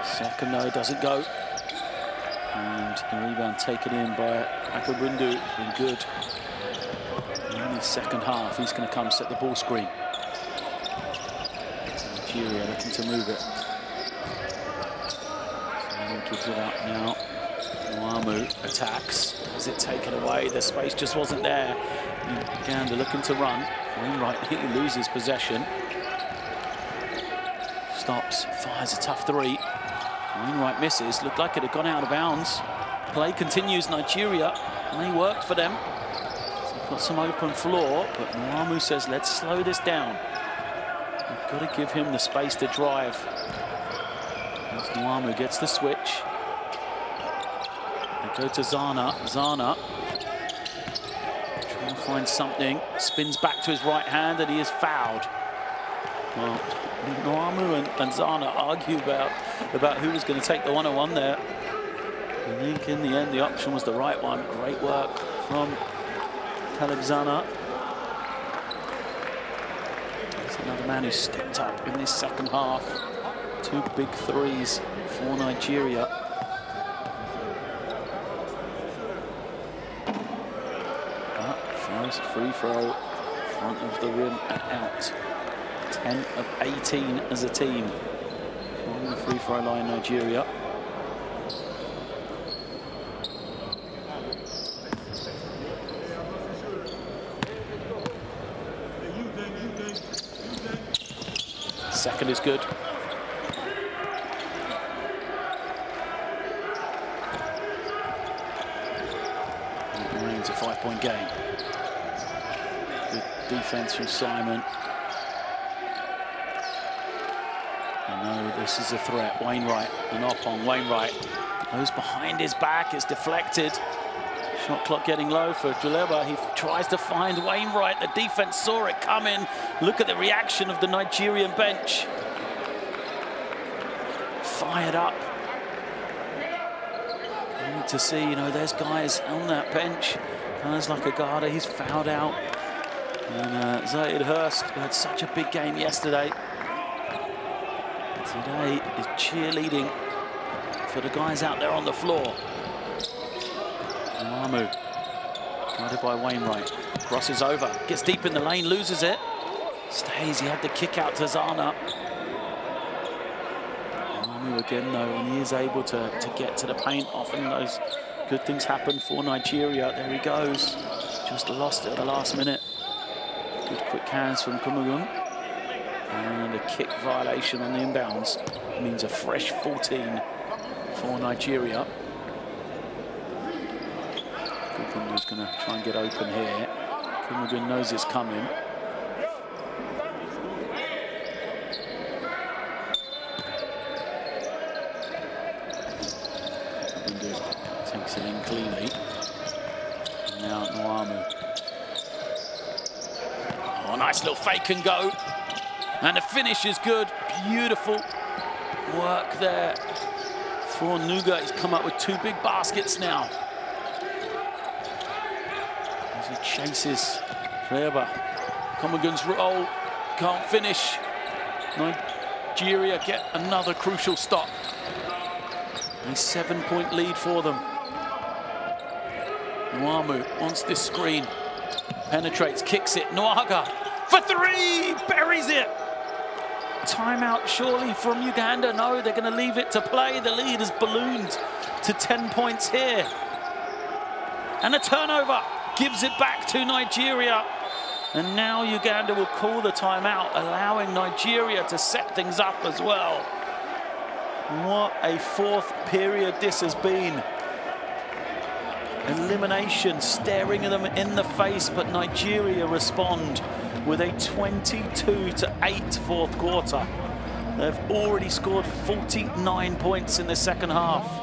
Second, no, doesn't go. And the rebound taken in by Akabundu. Been good. In the second half, he's going to come set the ball screen. Nigeria looking to move it. Gives it up now. Nwamu attacks. Has it taken away? The space just wasn't there. Uganda looking to run. Wainwright nearly loses possession. Stops, fires a tough 3. Wainwright misses. Looked like it had gone out of bounds. Play continues. Nigeria may work for them. So they've got some open floor, but Nwamu says, let's slow this down. got to give him the space to drive. As Nwamu gets the switch. They go to Zana. Zana trying to find something. Spins back to his right hand, and he is fouled. Well, Nwamu and Zana argue about who was going to take the one-on-one there. I think in the end the option was the right one. Great work from Talib Zana. It's another man who stepped up in this second half. 2 big threes for Nigeria. But first free throw, front of the rim and out. 10 of 18 as a team from the free throw line, Nigeria. Second is good. It remains a 5-point game. Good defense from Simon. I know this is a threat. Wainwright, an up on Wainwright. Goes behind his back, it's deflected. Shot clock getting low for Juleba. He tries to find Wainwright. The defense saw it coming. Look at the reaction of the Nigerian bench. Fired up. You need to see, you know, there's guys on that bench. Guys like Agada, he's fouled out. And Zaid Hurst, who had such a big game yesterday, today is cheerleading for the guys out there on the floor. Nwamu, guarded by Wainwright, crosses over, gets deep in the lane, loses it. Stays, he had the kick out to Zana. Nwamu again though, when he is able to get to the paint, often those good things happen for Nigeria. There he goes, just lost it at the last minute. Good quick hands from Kumugun. And a kick violation on the inbounds means a fresh 14 for Nigeria. Kukundu's going to try and get open here. Kumugun knows it's coming. Kukundu takes it in cleanly. And now Nwamu. Oh, nice little fake and go. And the finish is good. Beautiful work there for Nuga. He's come up with 2 big baskets now. As he chases Freba. Kumugun's roll. Can't finish. Nigeria get another crucial stop. A 7-point lead for them. Nwamu wants this screen. Penetrates, kicks it. Nwaga for 3! Buries it! Timeout surely from Uganda. No, they're going to leave it to play. The lead has ballooned to 10 points here. And a turnover gives it back to Nigeria. And now Uganda will call the timeout, allowing Nigeria to set things up as well. What a 4th period this has been. Elimination staring at them in the face, but Nigeria respond with a 22-8 fourth quarter. They've already scored 49 points in the second half.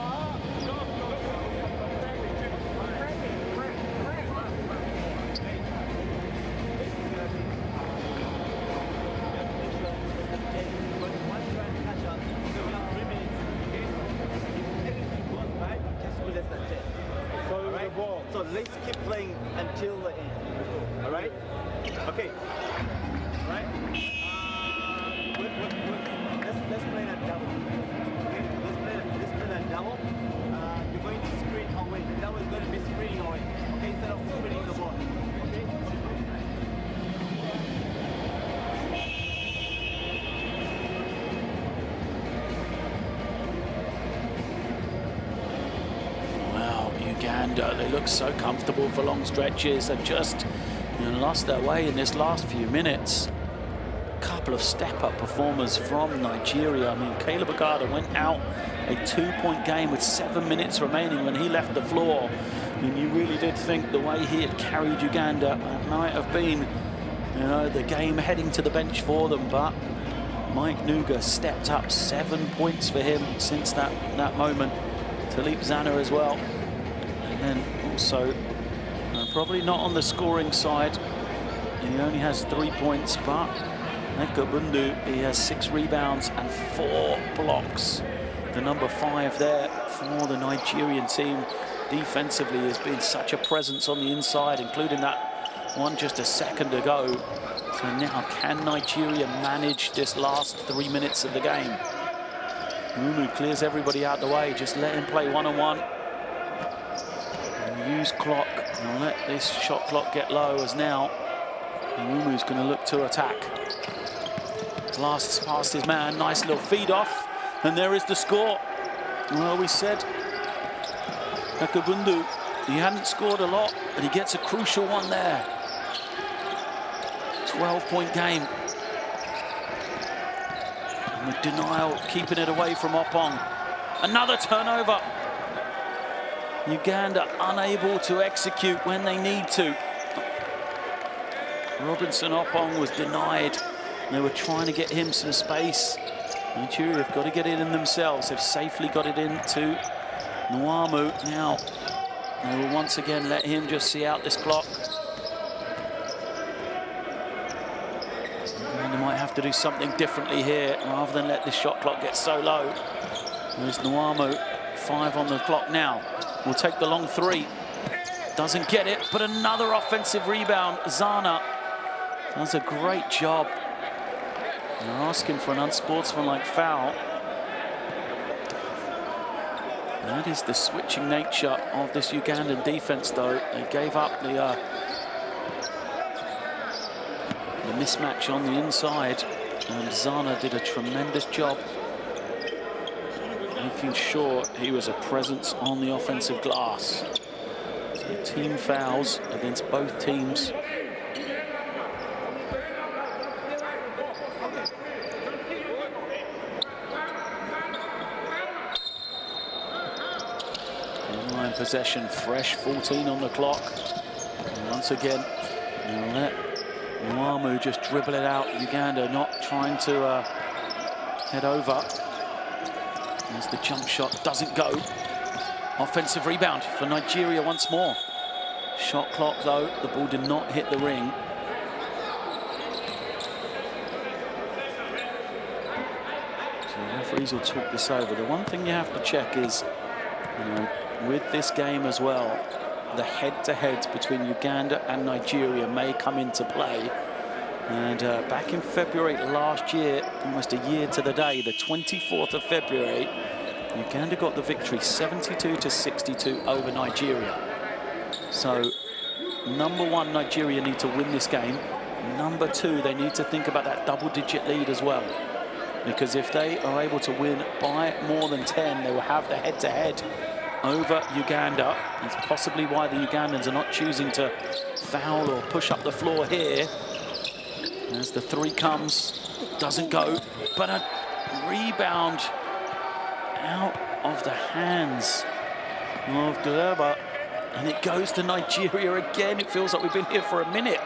So let's keep playing until the end. All right? Okay. All right? Let's play that double. Okay? Let's play that double. You're going to screen away. The double is going to be screening away. Okay? Instead of screening the ball. Okay? Uganda, they look so comfortable for long stretches. They've just lost their way in this last few minutes. A couple of step-up performers from Nigeria. I mean, Caleb Agada went out a 2-point game with 7 minutes remaining when he left the floor. And you really did think the way he had carried Uganda, that might have been, the game heading to the bench for them. But Mike Nuga stepped up 7 points for him since that moment. Talib Zana as well. And then also, probably not on the scoring side. He only has 3 points, but Ekabundu, he has 6 rebounds and 4 blocks. The number 5 there for the Nigerian team defensively has been such a presence on the inside, including that one just a second ago. So now, can Nigeria manage this last 3 minutes of the game? Unu clears everybody out the way, just let him play one-on-one. And use clock, and let this shot clock get low, as now Umu's going to look to attack. Blasts past his man, nice little feed off, and there is the score. Well, we said Ekabundu, he hadn't scored a lot, but he gets a crucial one there. 12-point game. And the denial, keeping it away from Opong. Another turnover. Uganda unable to execute when they need to. Robinson Opong was denied. They were trying to get him some space. Nigeria have got to get it in themselves. They've safely got it into Nwamu. Now, they will once again let him just see out this clock. And they might have to do something differently here rather than let this shot clock get so low. There's Nwamu, 5 on the clock now. Will take the long 3. Doesn't get it, but another offensive rebound. Zana does a great job. They're asking for an unsportsmanlike foul. That is the switching nature of this Ugandan defense, though. They gave up the mismatch on the inside, and Zana did a tremendous job making sure he was a presence on the offensive glass. So team fouls against both teams. Possession, fresh 14 on the clock. And once again, they'll let Nwamu just dribble it out. Uganda not trying to head over. As the jump shot doesn't go. Offensive rebound for Nigeria once more. Shot clock though, the ball did not hit the ring. So the referees will talk this over. The one thing you have to check is, you know, with this game as well, the head-to-heads between Uganda and Nigeria may come into play. And back in February last year, almost a year to the day, the 24th of February, Uganda got the victory 72-62 over Nigeria. So, number 1, Nigeria need to win this game. Number 2, they need to think about that double-digit lead as well. Because if they are able to win by more than 10, they will have the head-to-head over Uganda. It's possibly why the Ugandans are not choosing to foul or push up the floor here. As the 3 comes, doesn't go, but a rebound out of the hands of Derba, and it goes to Nigeria again. It feels like we've been here for a minute.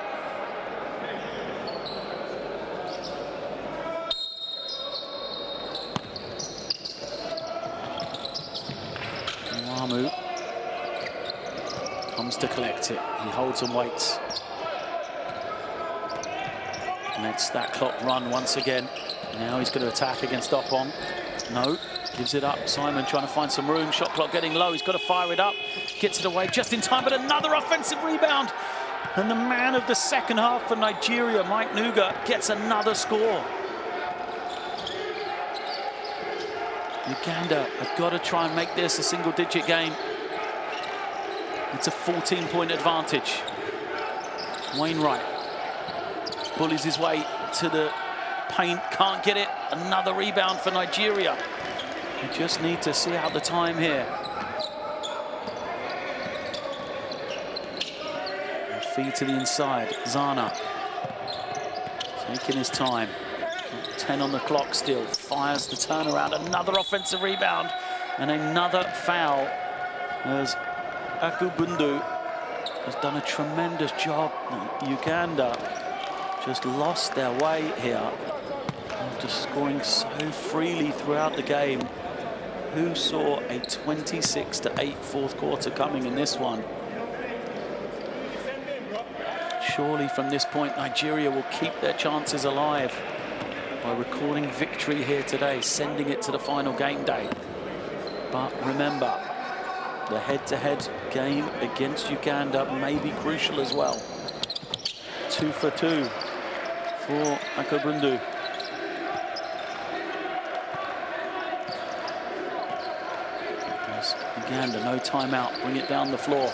Nwamu comes to collect it. He holds and waits. Lets that clock run once again. Now he's going to attack against Opong. No, gives it up. Simon trying to find some room. Shot clock getting low. He's got to fire it up. Gets it away just in time, but another offensive rebound. And the man of the second half for Nigeria, Mike Nuga, gets another score. Uganda have got to try and make this a single-digit game. It's a 14-point advantage. Wainwright bullies his way to the paint, can't get it. Another rebound for Nigeria. You just need to see out the time here. And feed to the inside, Zana. Taking his time. 10 on the clock still, fires the turnaround. Another offensive rebound and another foul as Ekabundu has done a tremendous job. Uganda just lost their way here. After scoring so freely throughout the game, who saw a 26-8 fourth quarter coming in this one? Surely from this point, Nigeria will keep their chances alive by recording victory here today, sending it to the final game day. But remember, the head-to-head game against Uganda may be crucial as well. 2 for 2 for Akabundu. Uganda, no timeout, bring it down the floor.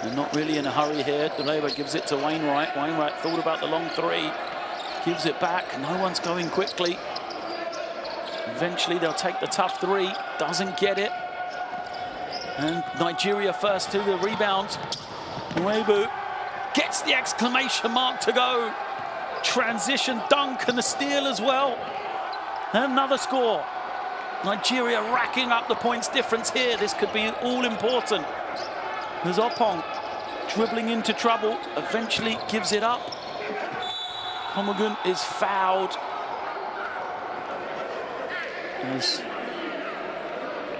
They're not really in a hurry here. Deleba gives it to Wainwright. Wainwright thought about the long three, gives it back. No one's going quickly. Eventually they'll take the tough three, doesn't get it. And Nigeria first to the rebound. Nwebu gets the exclamation mark to go. Transition dunk and the steal as well. And another score. Nigeria racking up the points difference here. This could be all important. There's Opong dribbling into trouble, eventually gives it up. Komagun is fouled. As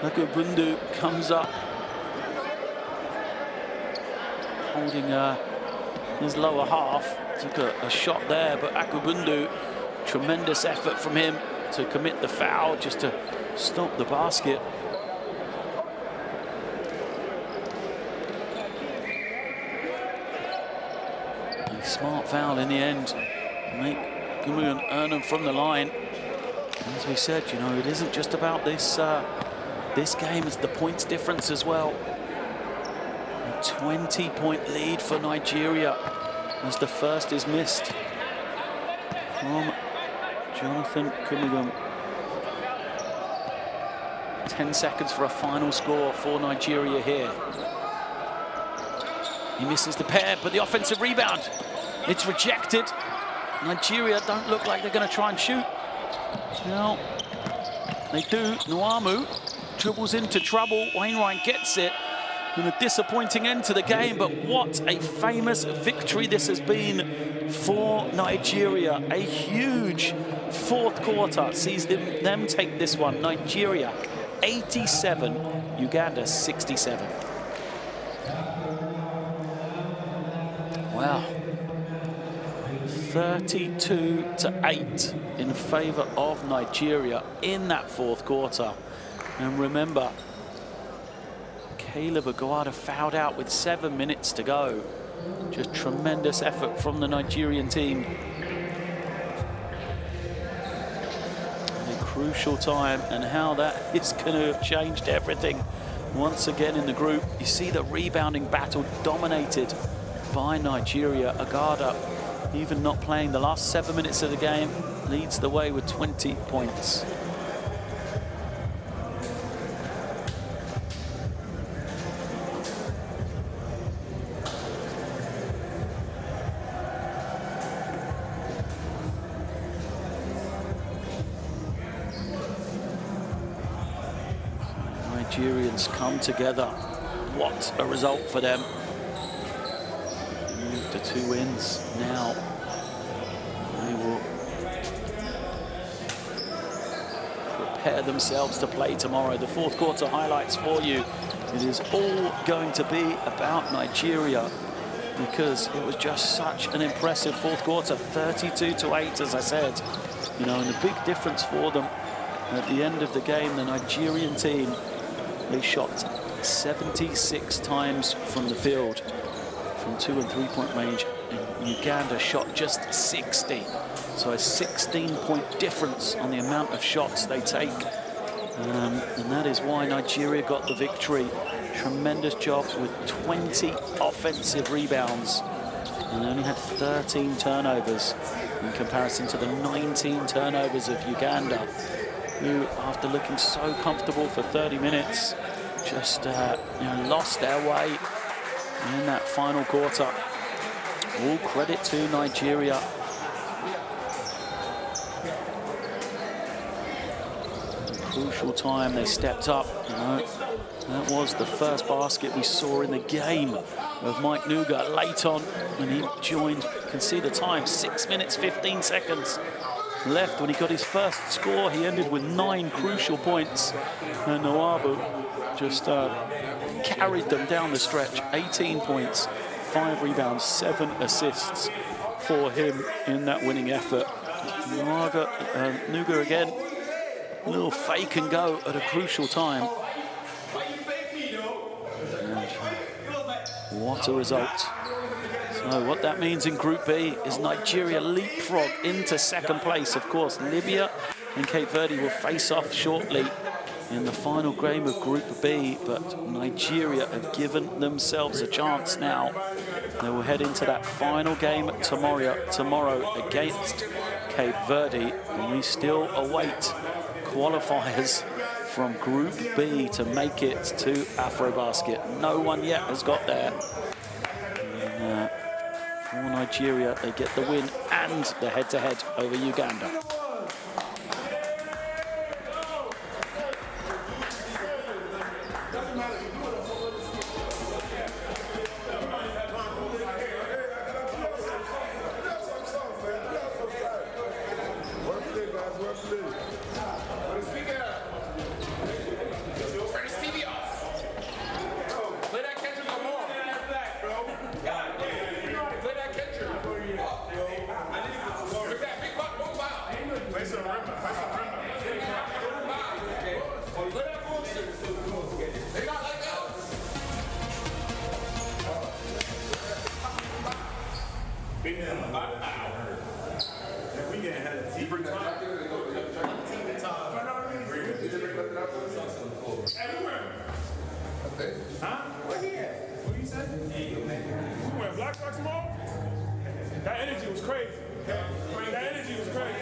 Akabundu comes up, holding his lower half. Took a shot there, but Akabundu, tremendous effort from him to commit the foul, just to stop the basket. A smart foul in the end. Make Gumuyan earn them from the line. As we said, you know, it isn't just about this this game, it's the points difference as well. A 20-point lead for Nigeria as the first is missed from Jonathan Kumugum. 10 seconds for a final score for Nigeria here. He misses the pair, but the offensive rebound, it's rejected. Nigeria don't look like they're going to try and shoot. No, they do. Nwamu dribbles into trouble. Wainwright gets it. And a disappointing end to the game, but what a famous victory this has been for Nigeria. A huge fourth quarter sees them take this one. Nigeria 87, Uganda 67. Wow. 32-8 in favor of Nigeria in that fourth quarter. And remember, Caleb Aguada fouled out with 7 minutes to go. Just tremendous effort from the Nigerian team. A crucial time, and how that is going to have changed everything once again in the group. You see the rebounding battle dominated by Nigeria. Agada, even not playing the last 7 minutes of the game, leads the way with 20 points. Nigerians come together. What a result for them. Move to 2 wins now. They will prepare themselves to play tomorrow. The fourth quarter highlights for you. It is all going to be about Nigeria, because it was just such an impressive fourth quarter. 32-8, as I said. You know, and the big difference for them at the end of the game, the Nigerian team, they shot 76 times from the field, from 2- and 3-point range, and Uganda shot just 60. So a 16-point difference on the amount of shots they take. And that is why Nigeria got the victory. Tremendous job with 20 offensive rebounds, and only had 13 turnovers in comparison to the 19 turnovers of Uganda, who, after looking so comfortable for 30 minutes, just lost their way in that final quarter. All credit to Nigeria. Crucial time, they stepped up. You know, that was the first basket we saw in the game of Mike Nuga late on, and he joined. You can see the time, 6 minutes 15 seconds. left when he got his first score. He ended with 9 crucial points, and Nawabu just carried them down the stretch. 18 points, 5 rebounds, 7 assists for him in that winning effort. Nuga again, a little fake and go at a crucial time. And what a result. So what that means in Group B is Nigeria leapfrog into second place. Of course, Libya and Cape Verde will face off shortly in the final game of Group B, but Nigeria have given themselves a chance now. They will head into that final game tomorrow against Cape Verde, and we still await qualifiers from Group B to make it to AfroBasket. No one yet has got there. And, for Nigeria, they get the win and the head-to-head over Uganda. That energy was crazy. That energy was crazy.